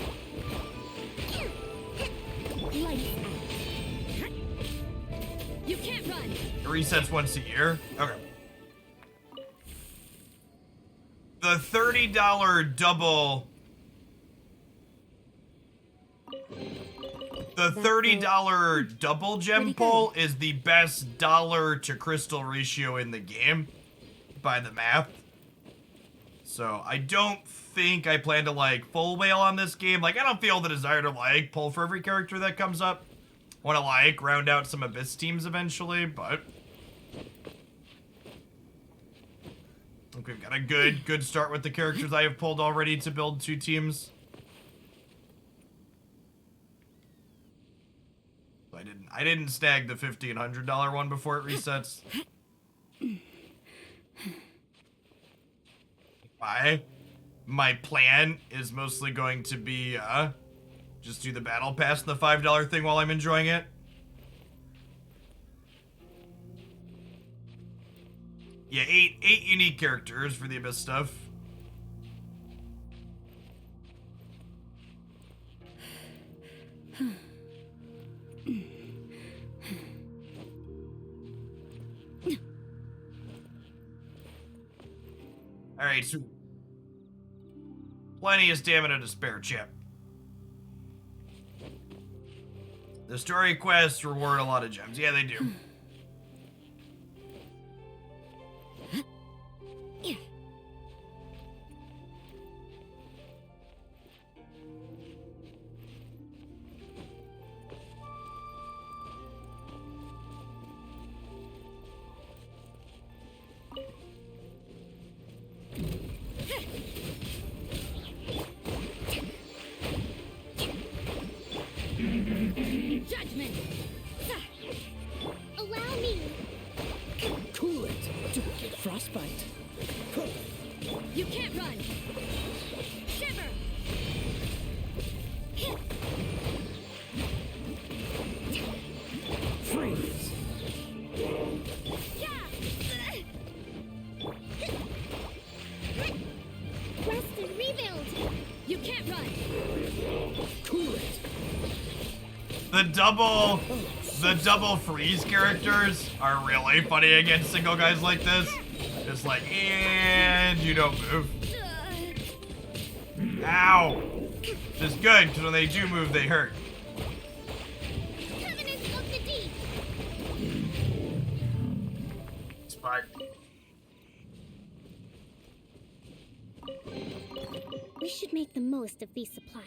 You can't run. It resets once a year? Okay. The $30 double... The $30 double gem pull is the best dollar to crystal ratio in the game by the math. So I don't think I plan to like full whale on this game. Like I don't feel the desire to like pull for every character that comes up. Want to like round out some Abyss teams eventually, but I think we've got a good start with the characters I have pulled already to build 2 teams. I didn't snag the $1,500 one before it resets. My plan is mostly going to be just do the battle pass and the $5 thing while I'm enjoying it. Yeah, eight unique characters for the Abyss stuff. Alright, so plenty of stamina to spare, chip. The story quests reward a lot of gems. Yeah, they do. Judgment. Allow me. Cool it. Frostbite. You can't run. Shiver. Freeze. Rest and rebuild. You can't run. Cool it. The double freeze characters are really funny against single guys like this. It's like, and you don't move. Ow! Which is good, because when they do move, they hurt. Covenant of the Deep. Spike. We should make the most of these supplies.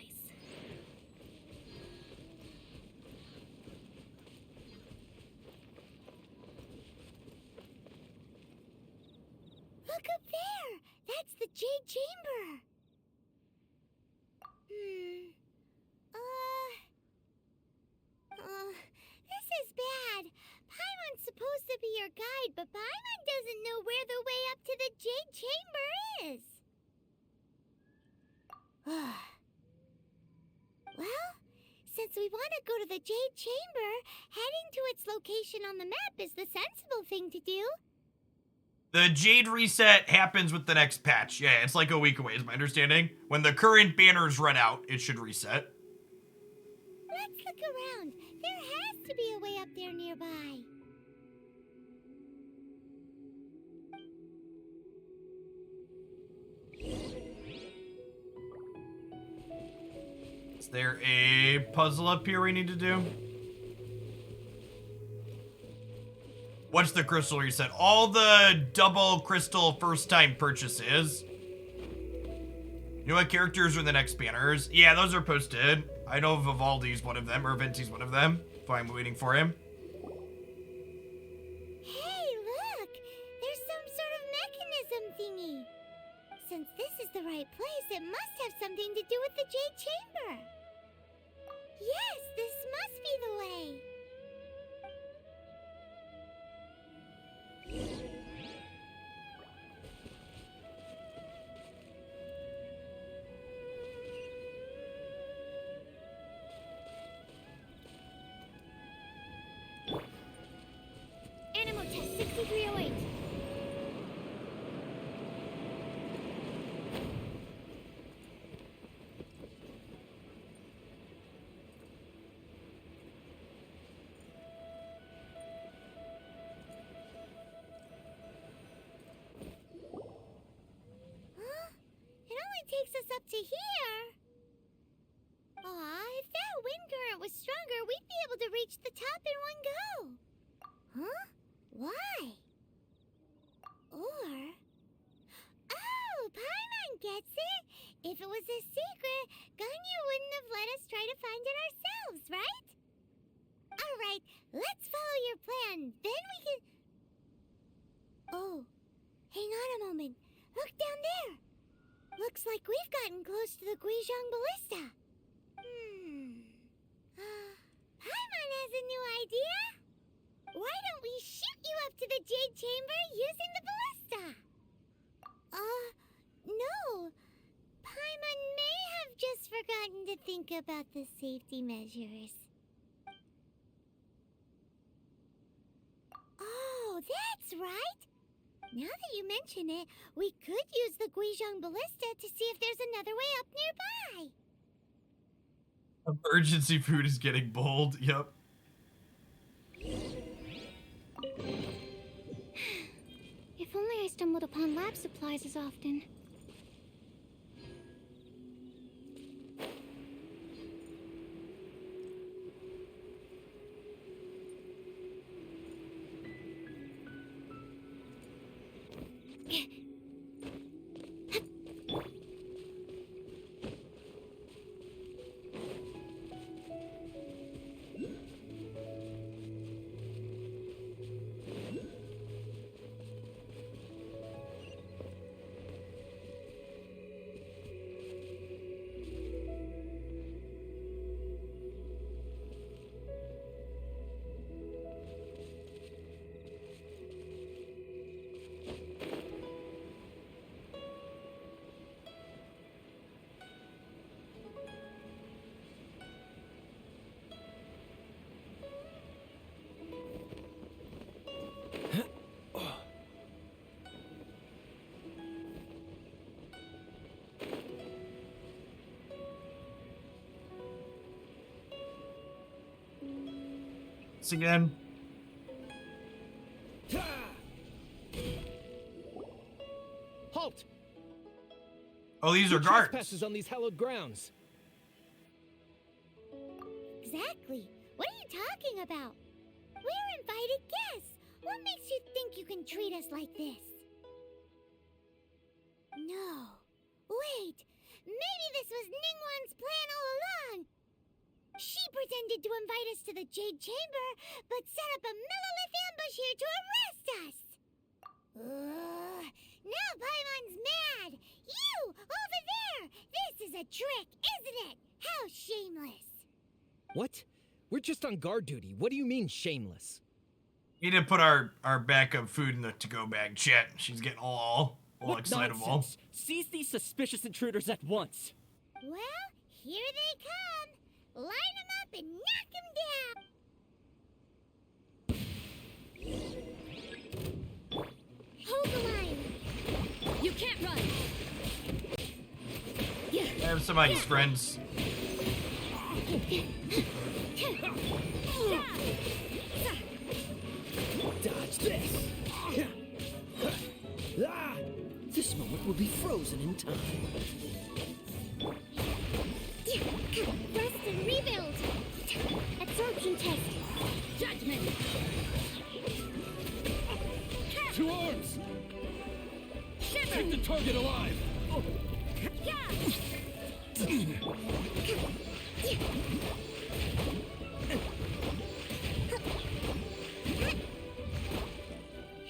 Look up there! That's the Jade Chamber! This is bad. Paimon's supposed to be your guide, but Paimon doesn't know where the way up to the Jade Chamber is. Well, since we want to go to the Jade Chamber, heading to its location on the map is the sensible thing to do. The Jade reset happens with the next patch. Yeah, it's like a week away, is my understanding. When the current banners run out, it should reset. Let's look around. There has to be a way up there nearby. there a puzzle up here we need to do? What's the crystal reset? All the double crystal first time purchases. You know what characters are in the next banners? Yeah, those are posted. I know Vivaldi's one of them, or Vinci's one of them. If I'm waiting for him. Hey, look! There's some sort of mechanism thingy. Since this is the right place, it must have something to do with the Jade Chamber. Yes, this must be the way. Animal test 6308. Huh? It only takes us up to here. Aw, if that wind current was stronger, we'd be able to reach the top in one go. Huh? Why? Or... Oh, Paimon gets it! If it was a secret, Ganyu wouldn't have let us try to find it ourselves, right? Alright, let's follow your plan, then we can... Oh, hang on a moment. Look down there! Looks like we've gotten close to the Guizhong Ballista. Paimon has a new idea! Why don't we shoot you up to the Jade Chamber using the ballista? No. Paimon may have just forgotten to think about the safety measures. Oh, that's right! Now that you mention it, we could use the Guizhong Ballista to see if there's another way up nearby. Emergency food is getting bold. Yep. If only I stumbled upon lab supplies as often. Once again. Halt! Oh, these are Who guards. trespasses on these hallowed grounds? Exactly. What are you talking about? We're invited guests. What makes you think you can treat us like this? No. Wait. Maybe this was Ningguang's plan all along. She pretended to invite us to the Jade Chamber, but set up a Millilith ambush here to arrest us. Now Paimon's mad. You, over there. This is a trick, isn't it? How shameless. What? We're just on guard duty. What do you mean, shameless? Need to put our backup food in the to-go bag. Chat. She's getting all excitable. Nonsense. Seize these suspicious intruders at once. Well, here they come. Line them up and knock them down. Hold the line. You can't run. I have some of his friends. Dodge this. This moment will be frozen in time. Rest Test. Judgment. Two arms! Take the target alive!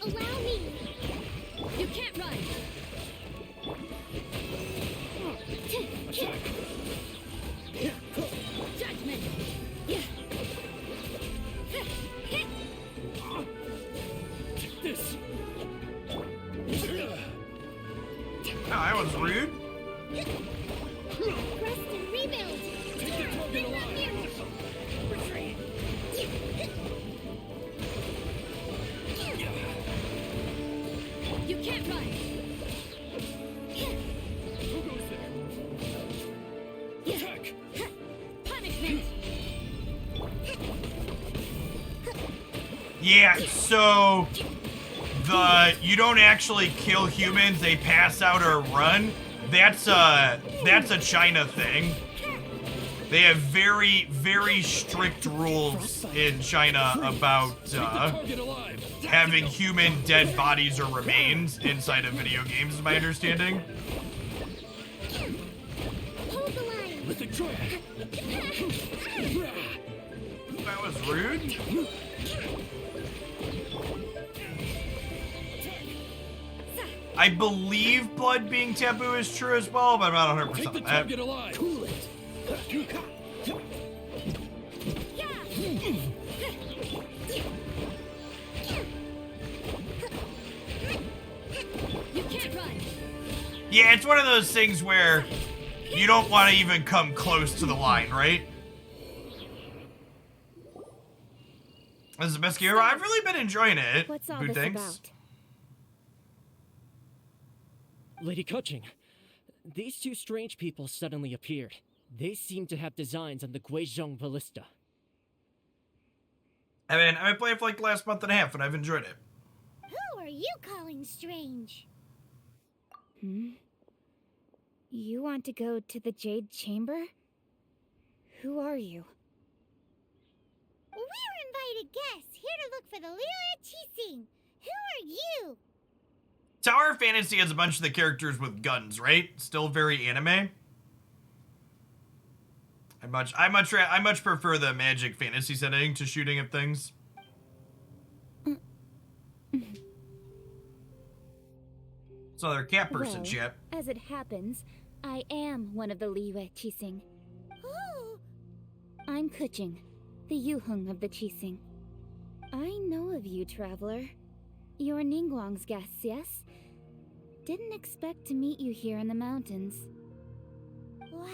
Allow me. You can't run. Judgment. This! Oh, that was rude. Rest and rebuild. Take the target alive! Retreat. You can't run. Who goes there? Attack! Punishment. Yeah, so you don't actually kill humans, they pass out or run. That's a China thing. They have very, very strict rules in China about having human dead bodies or remains inside of video games, is my understanding. Hold the line. With the trap! That was rude. I believe blood being taboo is true as well, but I'm not 100% Take the on that. target alive! Cool it. You can't run. Yeah, it's one of those things where you don't want to even come close to the line, right? This is the best game. I've really been enjoying it. What's all Who this thinks? about? Lady Kuching, these two strange people suddenly appeared. They seem to have designs on the Guizhong Ballista. I mean, I've been playing for like the last month and a half, and I've enjoyed it. Who are you calling strange? You want to go to the Jade Chamber? Who are you? We're invited guests here to look for the Lilia Qixing. Who are you? Tower Fantasy has a bunch of the characters with guns, right? Still very anime. I much prefer the Magic Fantasy setting to shooting at things. So they're cat person shit. As it happens, I am one of the Lilia Qixing. Oh, I'm Kuching, the Yuheng of the Qixing. I know of you, traveler. You're Ningguang's guests, yes? Didn't expect to meet you here in the mountains. wow.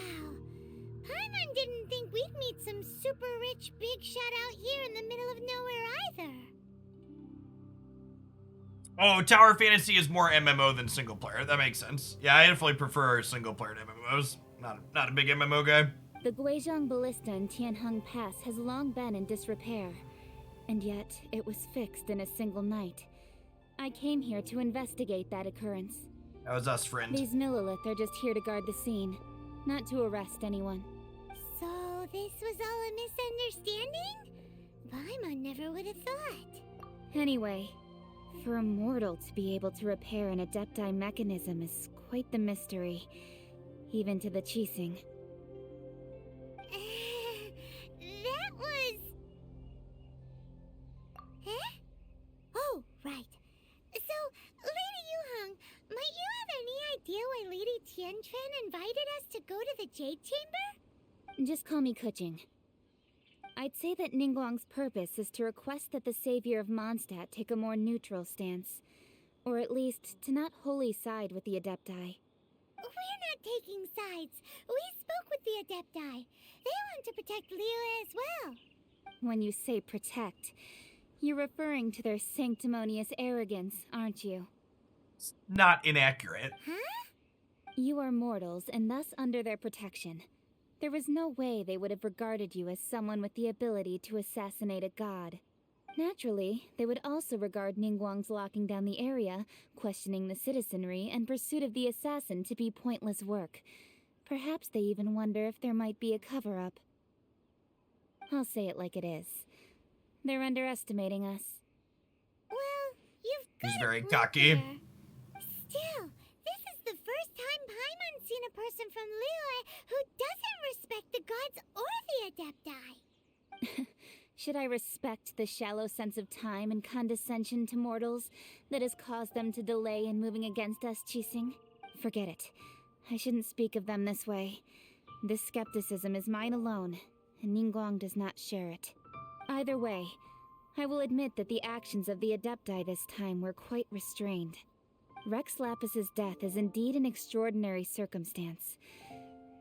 Paimon didn't think we'd meet some super rich big shot out here in the middle of nowhere either. Oh, Tower Fantasy is more MMO than single player. That makes sense. Yeah, I definitely prefer single player to MMOs. Not a big MMO guy. The Guizhong Ballista in Tianheng Pass has long been in disrepair, and yet it was fixed in a single night. I came here to investigate that occurrence. That was us, friend. These Millilith are just here to guard the scene, not to arrest anyone. So this was all a misunderstanding? Paimon never would have thought. Anyway, for a mortal to be able to repair an Adepti mechanism is quite the mystery, even to the Qixing. That was... Huh? Oh, right. So, Lady Yuheng, might you have any idea why Lady Tianquan invited us to go to the Jade Chamber? Just call me Kuching. I'd say that Ningguang's purpose is to request that the savior of Mondstadt take a more neutral stance. Or at least, to not wholly side with the Adepti. We're not taking sides. We spoke with the Adepti. They want to protect Liyue as well. When you say protect, you're referring to their sanctimonious arrogance, aren't you? Not inaccurate. Huh? You are mortals, and thus under their protection. There was no way they would have regarded you as someone with the ability to assassinate a god. Naturally, they would also regard Ningguang's locking down the area, questioning the citizenry, and pursuit of the assassin to be pointless work. Perhaps they even wonder if there might be a cover-up. I'll say it like it is. They're underestimating us. Well, you've got He's very a point cocky. there. Still, this is the first time Paimon's seen a person from Liyue who doesn't respect the gods or the Adepti. Should I respect the shallow sense of time and condescension to mortals that has caused them to delay in moving against us, Qixing? Forget it. I shouldn't speak of them this way. This skepticism is mine alone, and Ningguang does not share it. Either way, I will admit that the actions of the Adepti this time were quite restrained. Rex Lapis's death is indeed an extraordinary circumstance.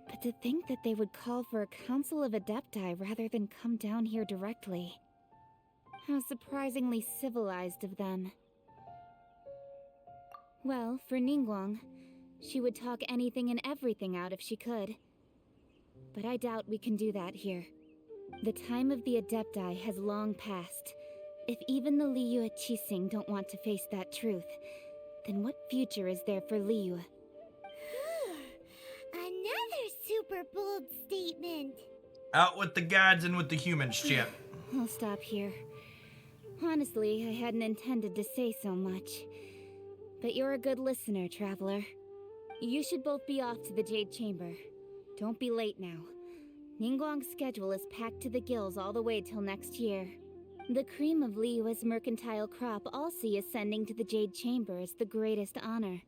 But to think that they would call for a council of Adepti rather than come down here directly. How surprisingly civilized of them. Well, for Ningguang, she would talk anything and everything out if she could. But I doubt we can do that here. The time of the Adepti has long passed. If even the Liyue Qixing don't want to face that truth, then what future is there for Liyue? Another super bold statement. Out with the gods and with the humans, Chip. I'll stop here. Honestly, I hadn't intended to say so much. But you're a good listener, Traveler. You should both be off to the Jade Chamber. Don't be late now. Ningguang's schedule is packed to the gills all the way till next year. The cream of Liyue's mercantile crop all see ascending to the Jade Chamber as the greatest honor.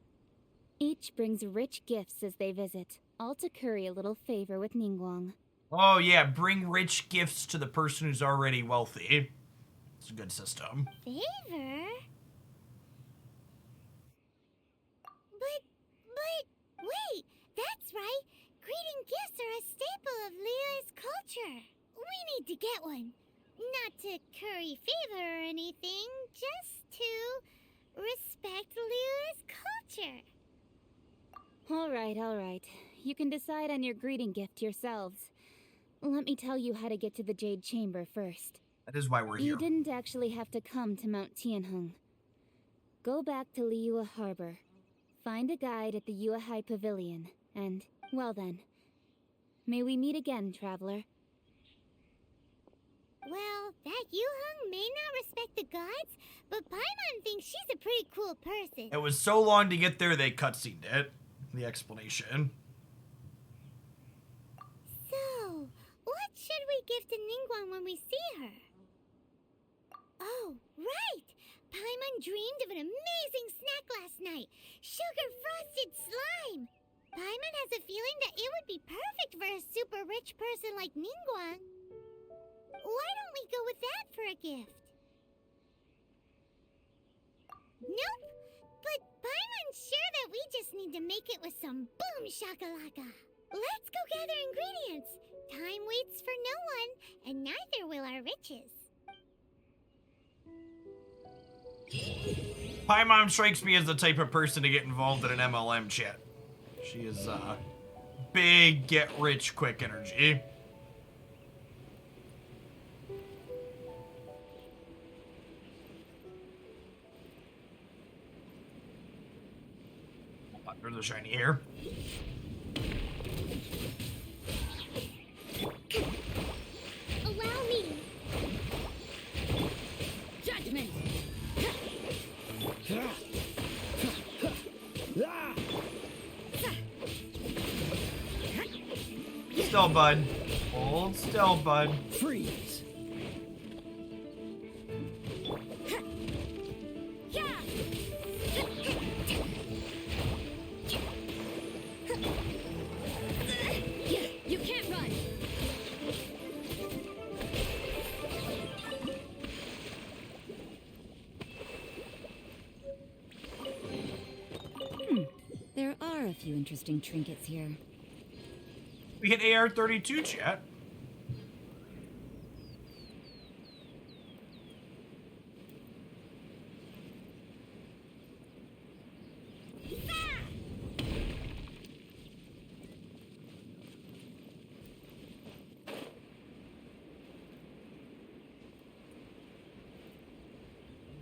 Each brings rich gifts as they visit, all to curry a little favor with Ningguang. Oh yeah, bring rich gifts to the person who's already wealthy. It's a good system. Favor? But, wait, that's right. Greeting gifts are a staple of Liyue's culture. We need to get one. Not to curry favor or anything, just to respect Liyue's culture. All right. You can decide on your greeting gift yourselves. Let me tell you how to get to the Jade Chamber first. That is why we're here. You didn't actually have to come to Mount Tianheng. Go back to Liyue Harbor. Find a guide at the Yuehai Pavilion, and, well then, may we meet again, Traveler. Well, that Yuheng may not respect the gods, but Paimon thinks she's a pretty cool person. It was so long to get there, they cutscened it. The explanation. So, what should we give to Ningguang when we see her? Oh, right! Paimon dreamed of an amazing snack last night. Sugar-frosted slime! Paimon has a feeling that it would be perfect for a super rich person like Ningguang. Why don't we go with that for a gift? Nope! But Paimon's sure that we just need to make it with some boom shakalaka. Let's go gather ingredients. Time waits for no one, and neither will our riches. Paimon strikes me as the type of person to get involved in an MLM chat. She is, big get-rich-quick energy. There's a shiny hair. Allow me. Judgment! Still, bud. Hold still, bud. Freeze! You can't run! There are a few interesting trinkets here. We hit AR-32, chat.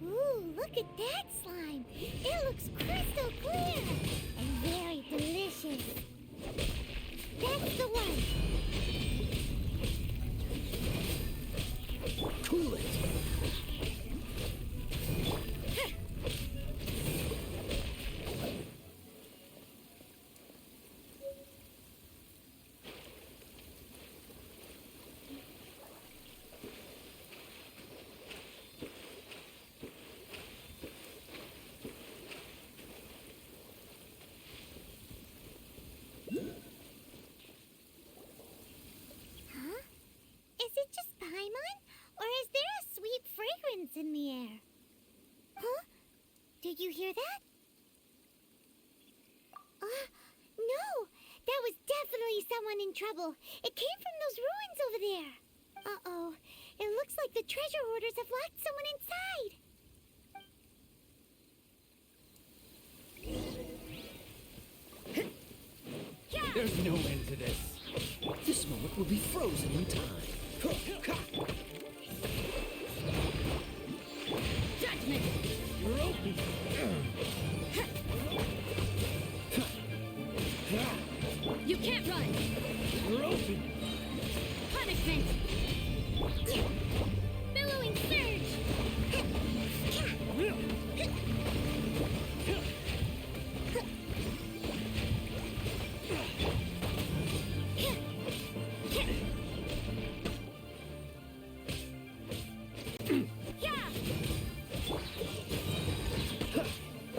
Ooh, look at that slime. It looks crystal clear and very delicious. That's the one. Cool it! it just Paimon? Or is there a sweet fragrance in the air? Huh? Did you hear that? No! That was definitely someone in trouble. It came from those ruins over there. Uh-oh. It looks like the treasure hoarders have locked someone inside. There's no end to this. This moment will be frozen in time. Judgment! You're open. You can't run! You're open. Punishment! Billowing surge!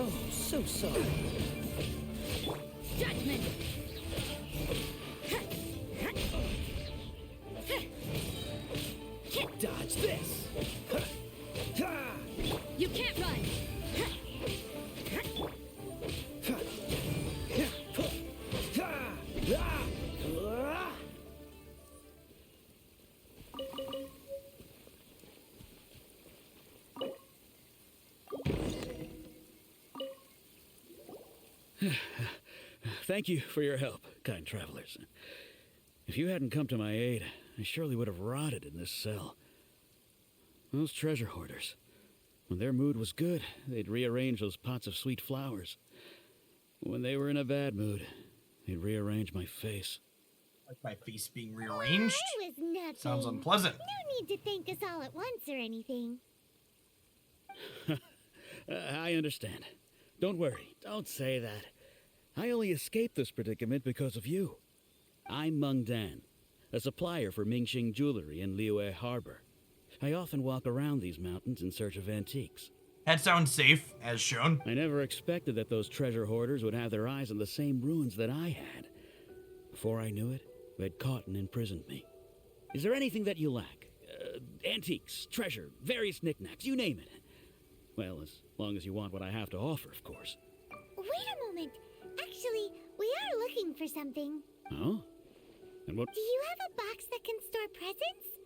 Oh, so sorry. Judgment! Dodge this. You can't run! Thank you for your help, kind travelers. If you hadn't come to my aid, I surely would have rotted in this cell. Those treasure hoarders, when their mood was good, they'd rearrange those pots of sweet flowers. When they were in a bad mood, they'd rearrange my face. Like my face being rearranged? I was nothing. Sounds unpleasant. No need to thank us all at once or anything. I understand. Don't worry, don't say that. I only escaped this predicament because of you. I'm Meng Dan, a supplier for Mingxing Jewelry in Liyue Harbor. I often walk around these mountains in search of antiques. That sounds safe, as shown. I never expected that those treasure hoarders would have their eyes on the same ruins that I had. Before I knew it, they'd caught and imprisoned me. Is there anything that you lack? Antiques, treasure, various knickknacks, you name it. Well, as long as you want what I have to offer, of course. Wait a moment. Actually, we are looking for something. Oh? And what? Do you have a box that can store presents?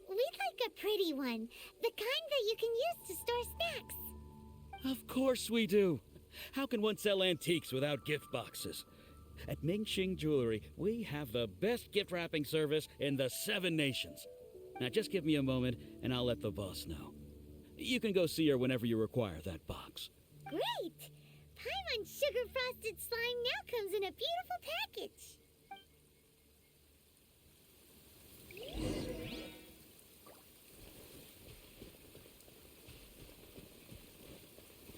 We'd like a pretty one. The kind that you can use to store snacks. Of course we do. How can one sell antiques without gift boxes? At Mingxing Jewelry, we have the best gift wrapping service in the 7 nations. Now just give me a moment and I'll let the boss know. You can go see her whenever you require that box. Great! Paimon's sugar frosted slime now comes in a beautiful package.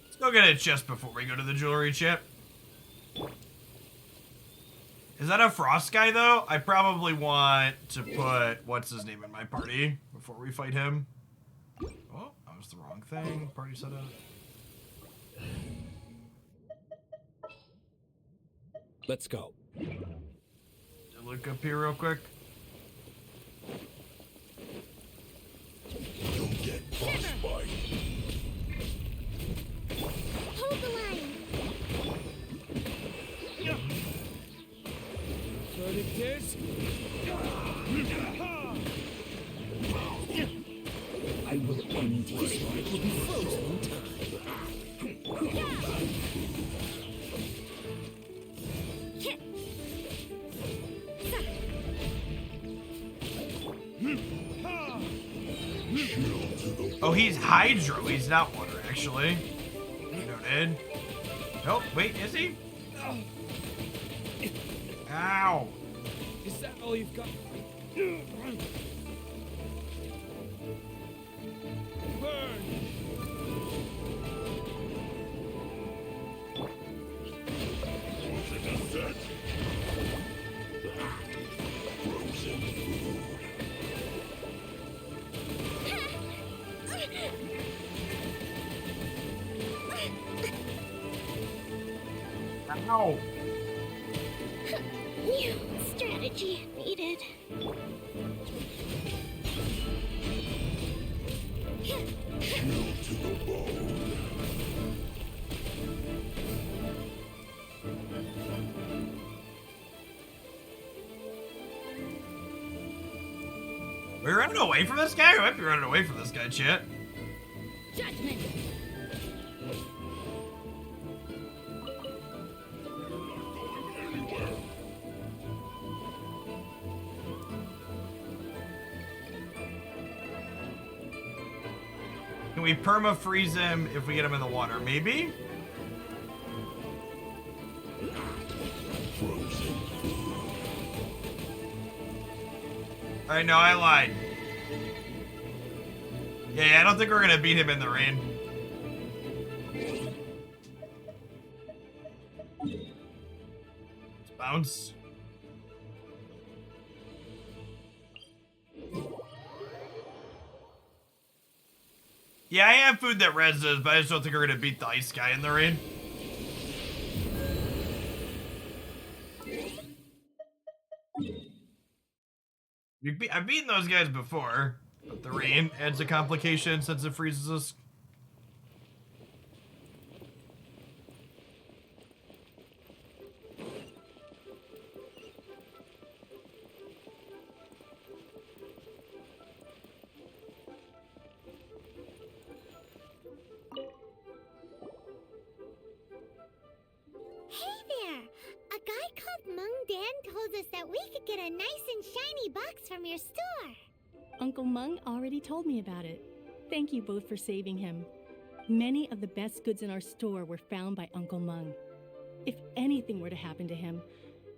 Let's go get a chest before we go to the jewelry chip. Is that a frost guy, though? I probably want to put, what's his name, in my party before we fight him. Oh, that was the wrong thing. Party setup. Let's go. Look up here real quick. You'll get frostbite. Hold the line. Sort of this. I will end this. It will be frozen in time. Oh, he's Hydro. He's not water, actually. Noted. Nope, wait, is he? Ow. Is that all you've got? Burn! Frozen food. Ow. New strategy needed. Chill to the bone. We're running away from this guy? We might be running away from this guy, chat. Judgment. Can we perma-freeze him if we get him in the water? Maybe? I know, I lied. Yeah, I don't think we're gonna beat him in the rain. Let's bounce. Yeah, I have food that Rez does, but I just don't think we're gonna beat the ice guy in the rain. I've beaten those guys before, but the rain adds a complication since it freezes us. Hey there! A guy called Mung Dan told us that we could get a nice and shiny box from your store. Uncle Mung already told me about it. Thank you both for saving him. Many of the best goods in our store were found by Uncle Mung. If anything were to happen to him,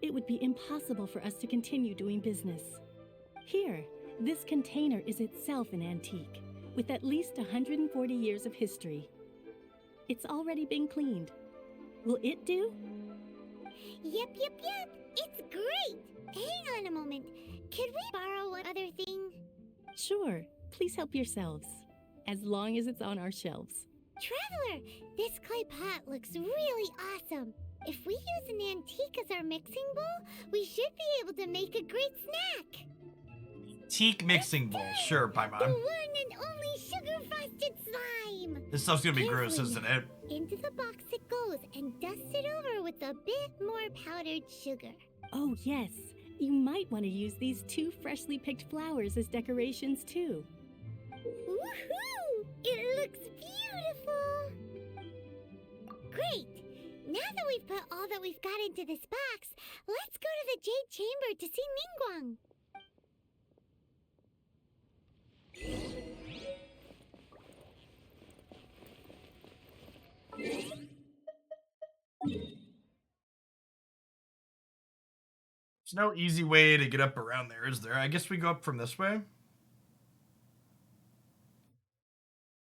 it would be impossible for us to continue doing business. Here, this container is itself an antique, with at least 140 years of history. It's already been cleaned. Will it do? Yep. It's great! Hang on a moment. Could we borrow one other thing? Sure, please help yourselves, as long as it's on our shelves. Traveler, this clay pot looks really awesome. If we use an antique as our mixing bowl, we should be able to make a great snack. Teak mixing bowl, sure, The Paimon. one and only sugar-frosted slime! This stuff's gonna be gross, Carefully. isn't it? Into the box it goes and dust it over with a bit more powdered sugar. Oh yes, you might want to use these 2 freshly picked flowers as decorations too. Woohoo! It looks beautiful! Great! Now that we've put all that we've got into this box, let's go to the Jade Chamber to see Ningguang. There's no easy way to get up around there, is there? I guess we go up from this way.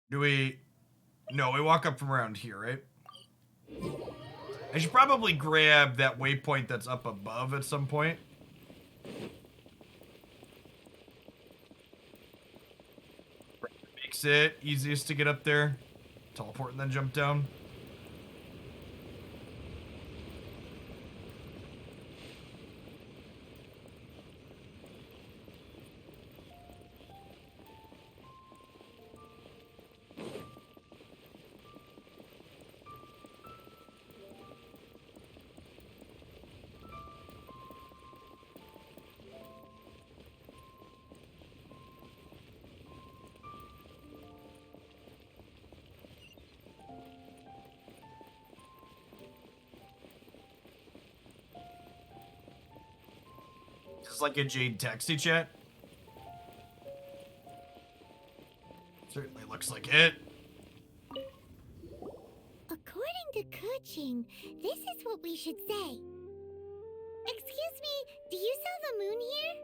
Do we? No, we walk up from around here, right? I should probably grab that waypoint that's up above at some point. Makes it easiest to get up there. Teleport and then jump down. This is like a Jade taxi chat. Certainly looks like it. According to Kuching, this is what we should say. Excuse me, do you sell the moon here?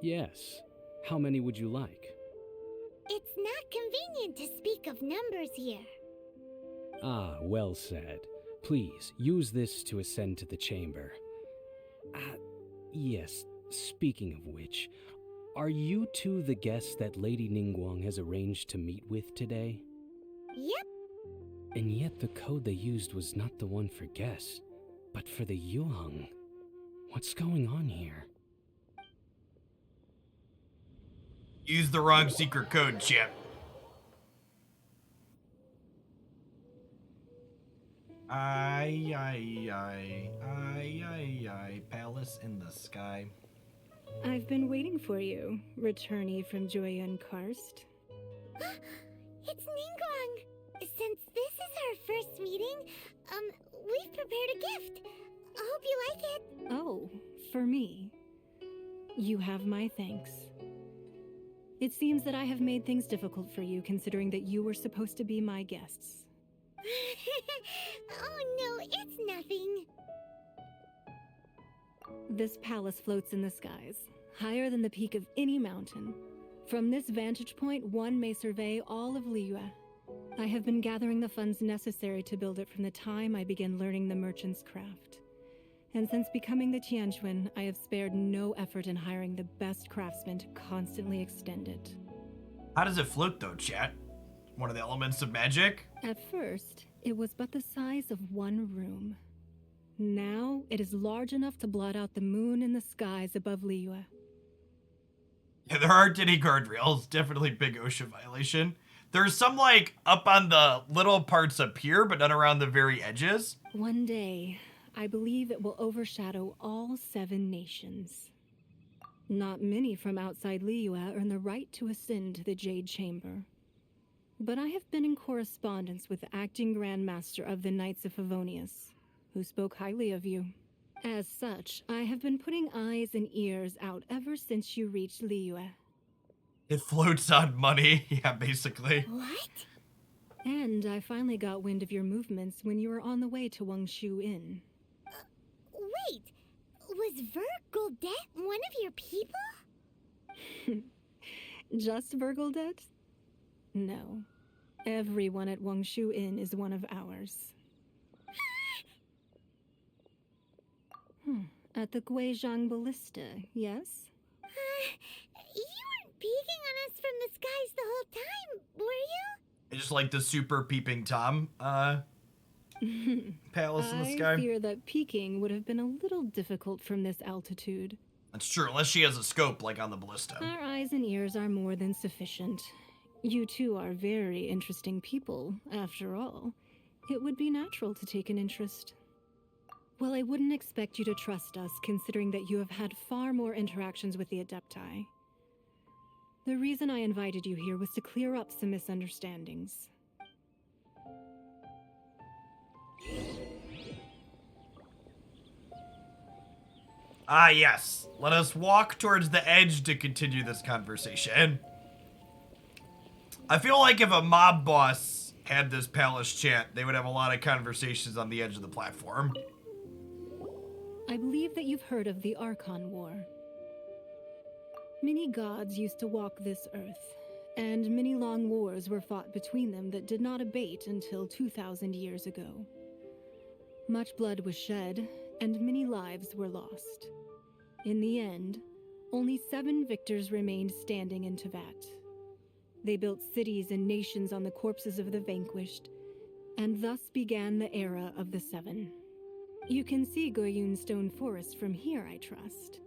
Yes. How many would you like? It's not convenient to speak of numbers here. Ah, well said. Please, use this to ascend to the chamber. Yes, speaking of which, are you two the guests that Lady Ningguang has arranged to meet with today? Yep. And yet the code they used was not the one for guests, but for the Yuheng. What's going on here? Use the wrong secret code, chat. Palace in the sky. I've been waiting for you, returnee from Joyun Karst. It's Ningguang! Since this is our first meeting, we've prepared a gift. I hope you like it. Oh, for me. You have my thanks. It seems that I have made things difficult for you, considering that you were supposed to be my guests. Oh no, it's nothing. This palace floats in the skies, higher than the peak of any mountain. From this vantage point, one may survey all of Liyue. I have been gathering the funds necessary to build it from the time I began learning the merchant's craft. And since becoming the Tianjuan, I have spared no effort in hiring the best craftsmen to constantly extend it. How does it float though, chat? One of the elements of magic? At first, it was but the size of one room. Now, it is large enough to blot out the moon in the skies above Liyue. Yeah, there aren't any guardrails. Definitely big OSHA violation. There's some, like, up on the little parts up here, but not around the very edges. One day, I believe it will overshadow all 7 nations. Not many from outside Liyue earn the right to ascend to the Jade Chamber. But I have been in correspondence with the acting Grand Master of the Knights of Favonius, who spoke highly of you. As such, I have been putting eyes and ears out ever since you reached Liyue. It floats on money. Yeah, basically. What? And I finally got wind of your movements when you were on the way to Wangshu Inn. Wait, was Vergoldet one of your people? Just Vergoldet? No. Everyone at Wangshu Inn is one of ours. At the Guizhang Ballista, yes? You weren't peeking on us from the skies the whole time, were you? Just like the super peeping Tom, palace in the sky. I fear that peeking would have been a little difficult from this altitude. That's true, unless she has a scope like on the ballista. Our eyes and ears are more than sufficient. You two are very interesting people, after all. It would be natural to take an interest. Well, I wouldn't expect you to trust us, considering that you have had far more interactions with the Adepti. The reason I invited you here was to clear up some misunderstandings. Ah, yes. Let us walk towards the edge to continue this conversation. I feel like if a mob boss had this palace chant, they would have a lot of conversations on the edge of the platform. I believe that you've heard of the Archon War. Many gods used to walk this earth, and many long wars were fought between them that did not abate until 2,000 years ago. Much blood was shed, and many lives were lost. In the end, only 7 victors remained standing in Tevat. They built cities and nations on the corpses of the vanquished, and thus began the era of the 7. You can see Goyun Stone Forest from here, I trust.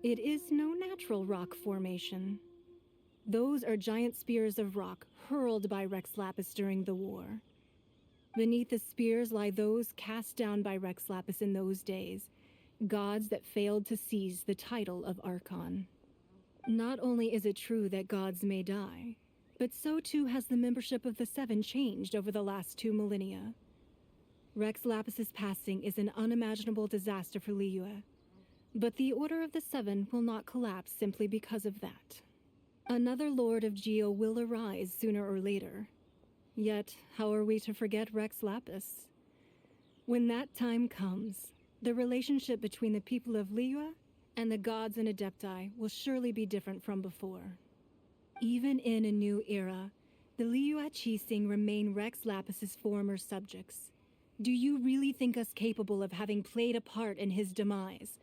It is no natural rock formation. Those are giant spears of rock hurled by Rex Lapis during the war. Beneath the spears lie those cast down by Rex Lapis in those days, gods that failed to seize the title of Archon. Not only is it true that gods may die, but so too has the membership of the 7 changed over the last 2 millennia. Rex Lapis's passing is an unimaginable disaster for Liyue, but the Order of the 7 will not collapse simply because of that. Another Lord of Geo will arise sooner or later. Yet, how are we to forget Rex Lapis? When that time comes, the relationship between the people of Liyue and the gods and Adepti will surely be different from before. Even in a new era, the Liyue Qixing remain Rex Lapis's former subjects. Do you really think us capable of having played a part in his demise?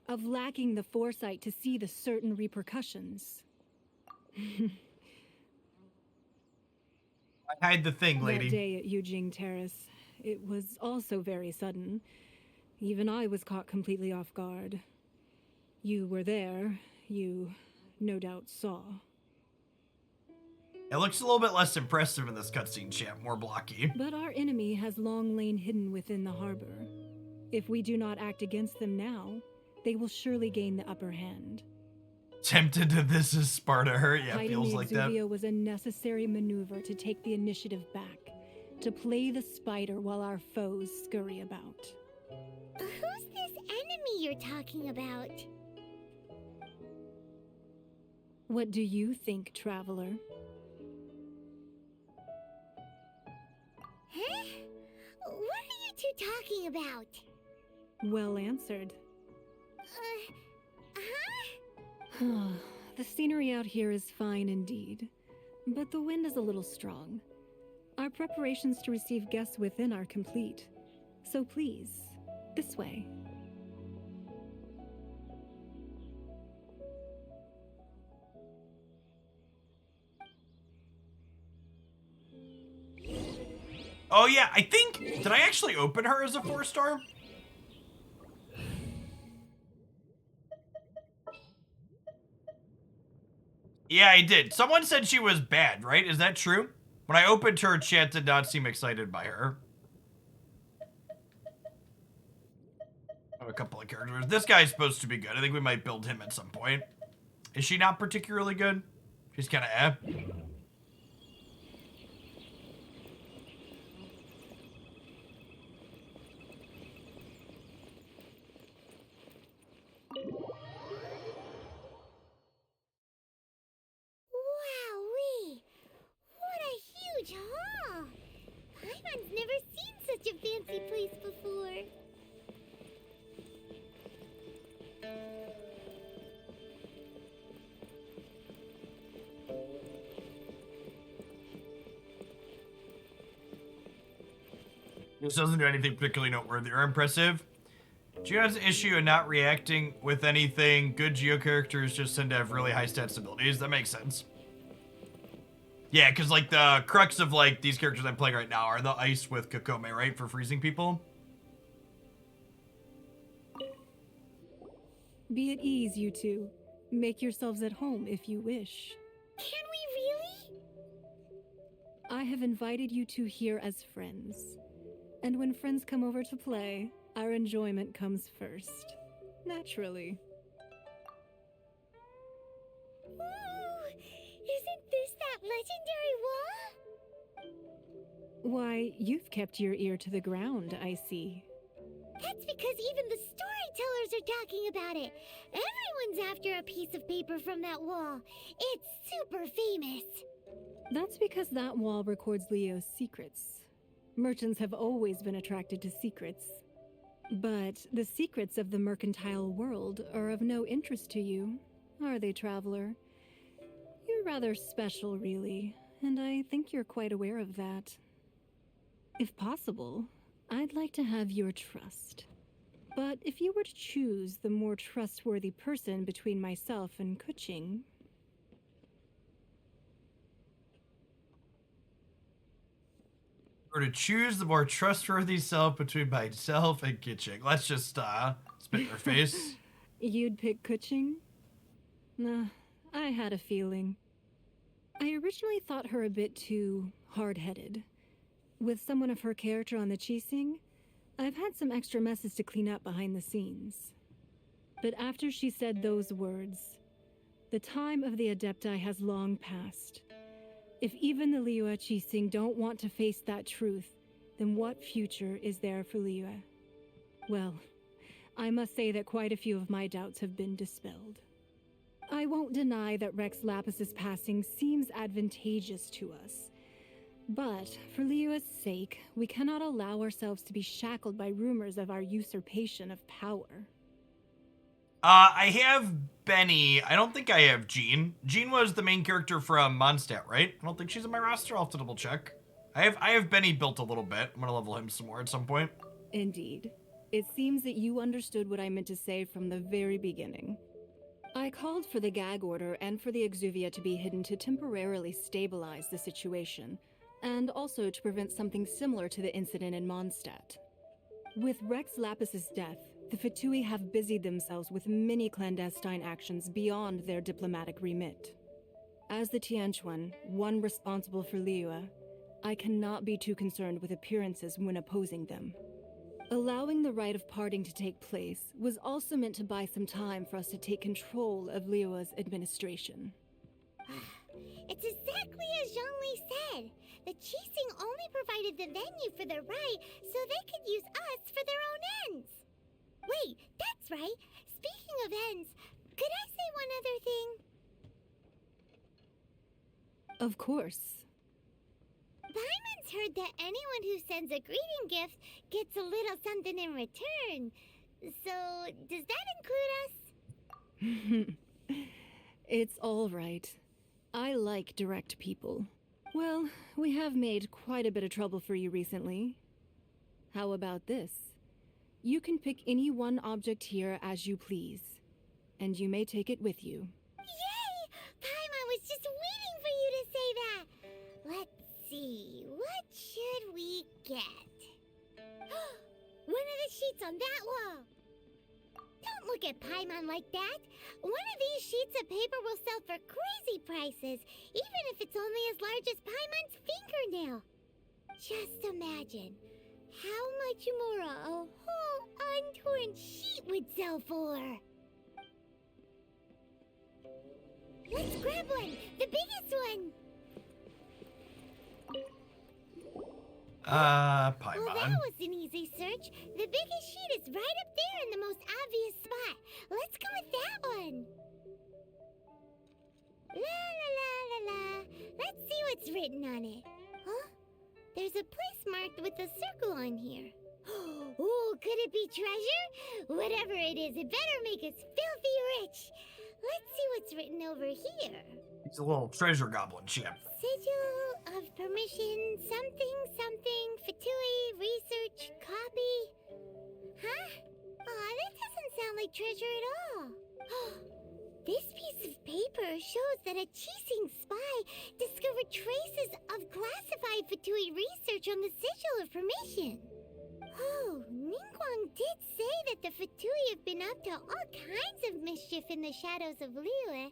Of lacking the foresight to see the certain repercussions? I hide the thing, lady. That day at Yujing Terrace, it was also very sudden. Even I was caught completely off guard. You were there. You no doubt saw. It looks a little bit less impressive in this cutscene, chat, more blocky. But our enemy has long lain hidden within the harbor. If we do not act against them now, they will surely gain the upper hand. Tempted to this is Sparta her, yeah, Hiding feels the like that. Exuvia was a necessary maneuver to take the initiative back, to play the spider while our foes scurry about. Who's this enemy you're talking about? What do you think, traveler? Huh? What are you two talking about? Well answered. Huh? The scenery out here is fine indeed, but the wind is a little strong. Our preparations to receive guests within are complete. So please, this way. Oh yeah, I think, did I actually open her as a 4-star? Yeah, I did. Someone said she was bad, right? Is that true? When I opened her, chat did not seem excited by her. I have a couple of characters. This guy's supposed to be good. I think we might build him at some point. Is she not particularly good? She's kind of eh. Wowee! What a huge hall! Paimon's never seen such a fancy place before. This doesn't do anything particularly noteworthy or impressive. Geo has an issue in not reacting with anything. Good Geo characters just tend to have really high stats abilities. That makes sense. Yeah, because like the crux of like these characters I'm playing right now are the ice with Kokome, right? For freezing people. Be at ease, you two. Make yourselves at home if you wish. Can we really? I have invited you two here as friends. And when friends come over to play, our enjoyment comes first. Naturally. Ooh, isn't this that legendary wall? Why, you've kept your ear to the ground, I see. That's because even the storytellers are talking about it. Everyone's after a piece of paper from that wall. It's super famous. That's because that wall records Leo's secrets. Merchants have always been attracted to secrets. But the secrets of the mercantile world are of no interest to you, are they, traveler? You're rather special, really, and I think you're quite aware of that. If possible, I'd like to have your trust. But if you were to choose the more trustworthy person between myself and Kuching... Or to choose the more trustworthy self between myself and Kuching. Let's just spit in her face. You'd pick Kuching? Nah, I had a feeling. I originally thought her a bit too hard-headed. With someone of her character on the Qixing, I've had some extra messes to clean up behind the scenes. But after she said those words, the time of the Adepti has long passed. If even the Liyue Qixing don't want to face that truth, then what future is there for Liyue? Well, I must say that quite a few of my doubts have been dispelled. I won't deny that Rex Lapis's passing seems advantageous to us. But, for Liyue's sake, we cannot allow ourselves to be shackled by rumors of our usurpation of power. I have Benny. I don't think I have Jean. Jean was the main character from Mondstadt, right? I don't think she's in my roster. I'll have to double check. I have Benny built a little bit. I'm gonna level him some more at some point. Indeed. It seems that you understood what I meant to say from the very beginning. I called for the gag order and for the Exuvia to be hidden to temporarily stabilize the situation, and also to prevent something similar to the incident in Mondstadt. With Rex Lapis's death, the Fatui have busied themselves with many clandestine actions beyond their diplomatic remit. As the Tianquan, one responsible for Liyue, I cannot be too concerned with appearances when opposing them. Allowing the rite of parting to take place was also meant to buy some time for us to take control of Liyue's administration. It's exactly as Zhongli said. The Qixing only provided the venue for their rite so they could use us for their own ends. Wait, that's right. Speaking of ends, could I say one other thing? Of course. Paimon's heard that anyone who sends a greeting gift gets a little something in return. So, does that include us? It's all right. I like direct people. Well, we have made quite a bit of trouble for you recently. How about this? You can pick any one object here as you please, and you may take it with you. Yay! Paimon was just waiting for you to say that. Let's see, what should we get? One of the sheets on that wall. Don't look at Paimon like that. One of these sheets of paper will sell for crazy prices, even if it's only as large as Paimon's fingernail. Just imagine how much more a whole untorn sheet would sell for. Let's grab one, the biggest one. Paimon. Well, that was an easy search. The biggest sheet is right up there in the most obvious spot. Let's go with that one. La la la la la. Let's see what's written on it. Huh? There's a place marked with a circle on here. Oh, could it be treasure? Whatever it is, it better make us filthy rich. Let's see what's written over here. He's a little treasure goblin chip. Sigil of permission, something, something, Fatui, research, copy. Huh? Aw, that doesn't sound like treasure at all. This piece of paper shows that a Qixing spy discovered traces of classified Fatui research on the Sigil of permission. Oh, Ningguang did say that the Fatui have been up to all kinds of mischief in the shadows of Liyue.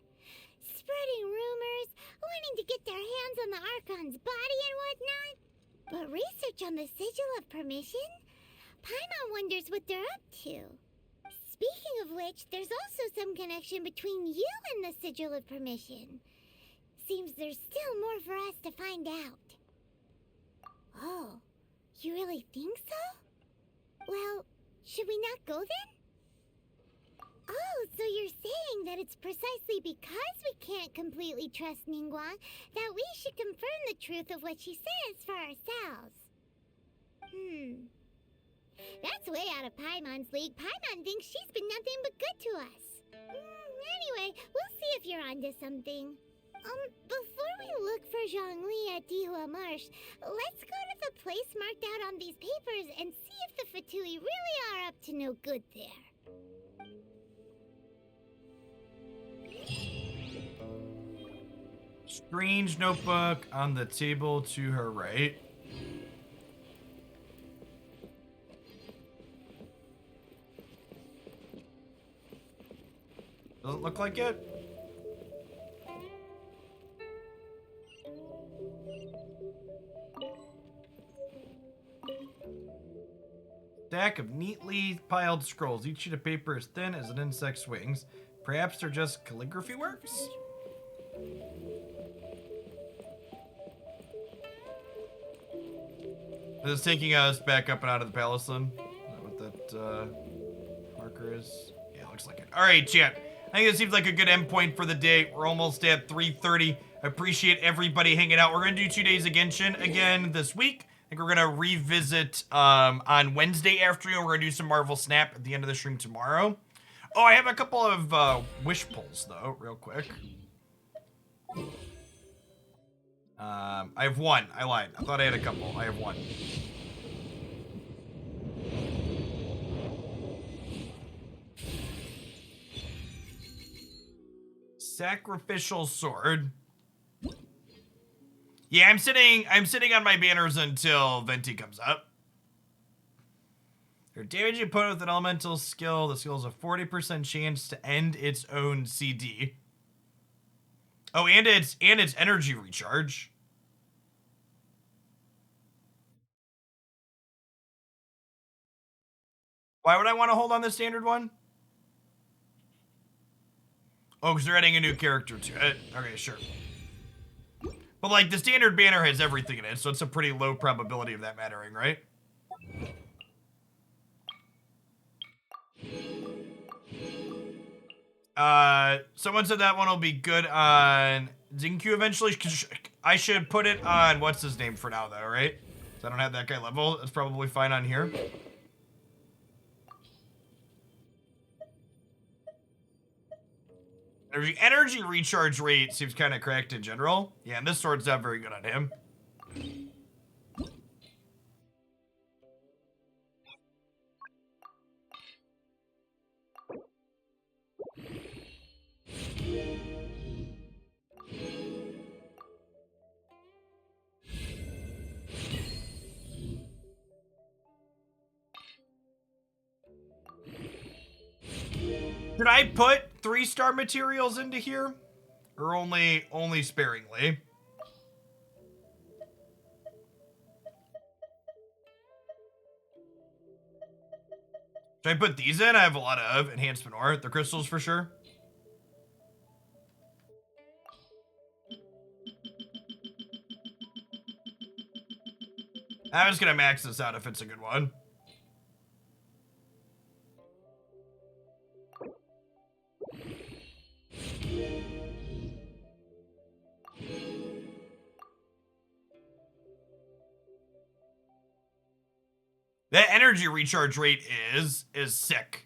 Spreading rumors, wanting to get their hands on the Archon's body and whatnot. But research on the Sigil of Permission? Paimon wonders what they're up to. Speaking of which, there's also some connection between you and the Sigil of Permission. Seems there's still more for us to find out. Oh, you really think so? Well, should we not go then? Oh, so you're saying that it's precisely because we can't completely trust Ningguang that we should confirm the truth of what she says for ourselves. That's way out of Paimon's league. Paimon thinks she's been nothing but good to us. Anyway, we'll see if you're onto something. Before we look for Zhongli at Dihua Marsh, let's go to the place marked out on these papers and see if the Fatui really are up to no good there. Strange notebook on the table to her right. Doesn't look like it. Stack of neatly piled scrolls. Each sheet of paper is thin as an insect's wings. Perhaps they're just calligraphy works? This is taking us back up and out of the palace then? Is that what that marker is? Yeah, looks like it. Alright, chat. I think it seems like a good endpoint for the day. We're almost at 3:30. Appreciate everybody hanging out. We're going to do 2 days of Genshin again this week. I think we're going to revisit on Wednesday afternoon. We're going to do some Marvel Snap at the end of the stream tomorrow. Oh, I have a couple of wish pulls, though, real quick. I have one. I lied. I thought I had a couple. I have one. Sacrificial sword. Yeah, I'm sitting on my banners until Venti comes up. You're damaging opponent with an elemental skill. The skill has a 40% chance to end its own CD. Oh, and it's energy recharge. Why would I want to hold on the standard one? Oh, because they're adding a new character to it. Okay, sure. But like the standard banner has everything in it, so it's a pretty low probability of that mattering, right? Someone said that one will be good on Xingqiu eventually. I should put it on what's his name for now, though, right? So I don't have that guy level. It's probably fine on here. Energy recharge rate seems kind of correct in general. Yeah, and this sword's not very good on him. Should I put 3-star materials into here? Or only sparingly? Should I put these in? I have a lot of enhancement ore. The crystals for sure. I'm just gonna max this out if it's a good one. That energy recharge rate is sick.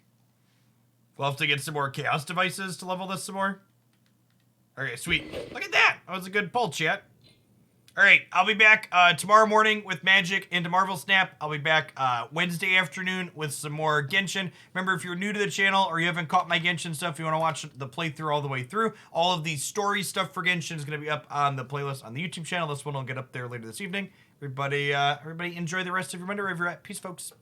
We'll have to get some more chaos devices to level this some more. Okay, sweet. Look at that. That was a good pull, chat. All right, I'll be back tomorrow morning with Magic into Marvel Snap. I'll be back Wednesday afternoon with some more Genshin. Remember, if you're new to the channel or you haven't caught my Genshin stuff, you want to watch the playthrough all the way through, all of the story stuff for Genshin is going to be up on the playlist on the YouTube channel. This one will get up there later this evening. Everybody enjoy the rest of your Monday wherever you're at. Peace, folks.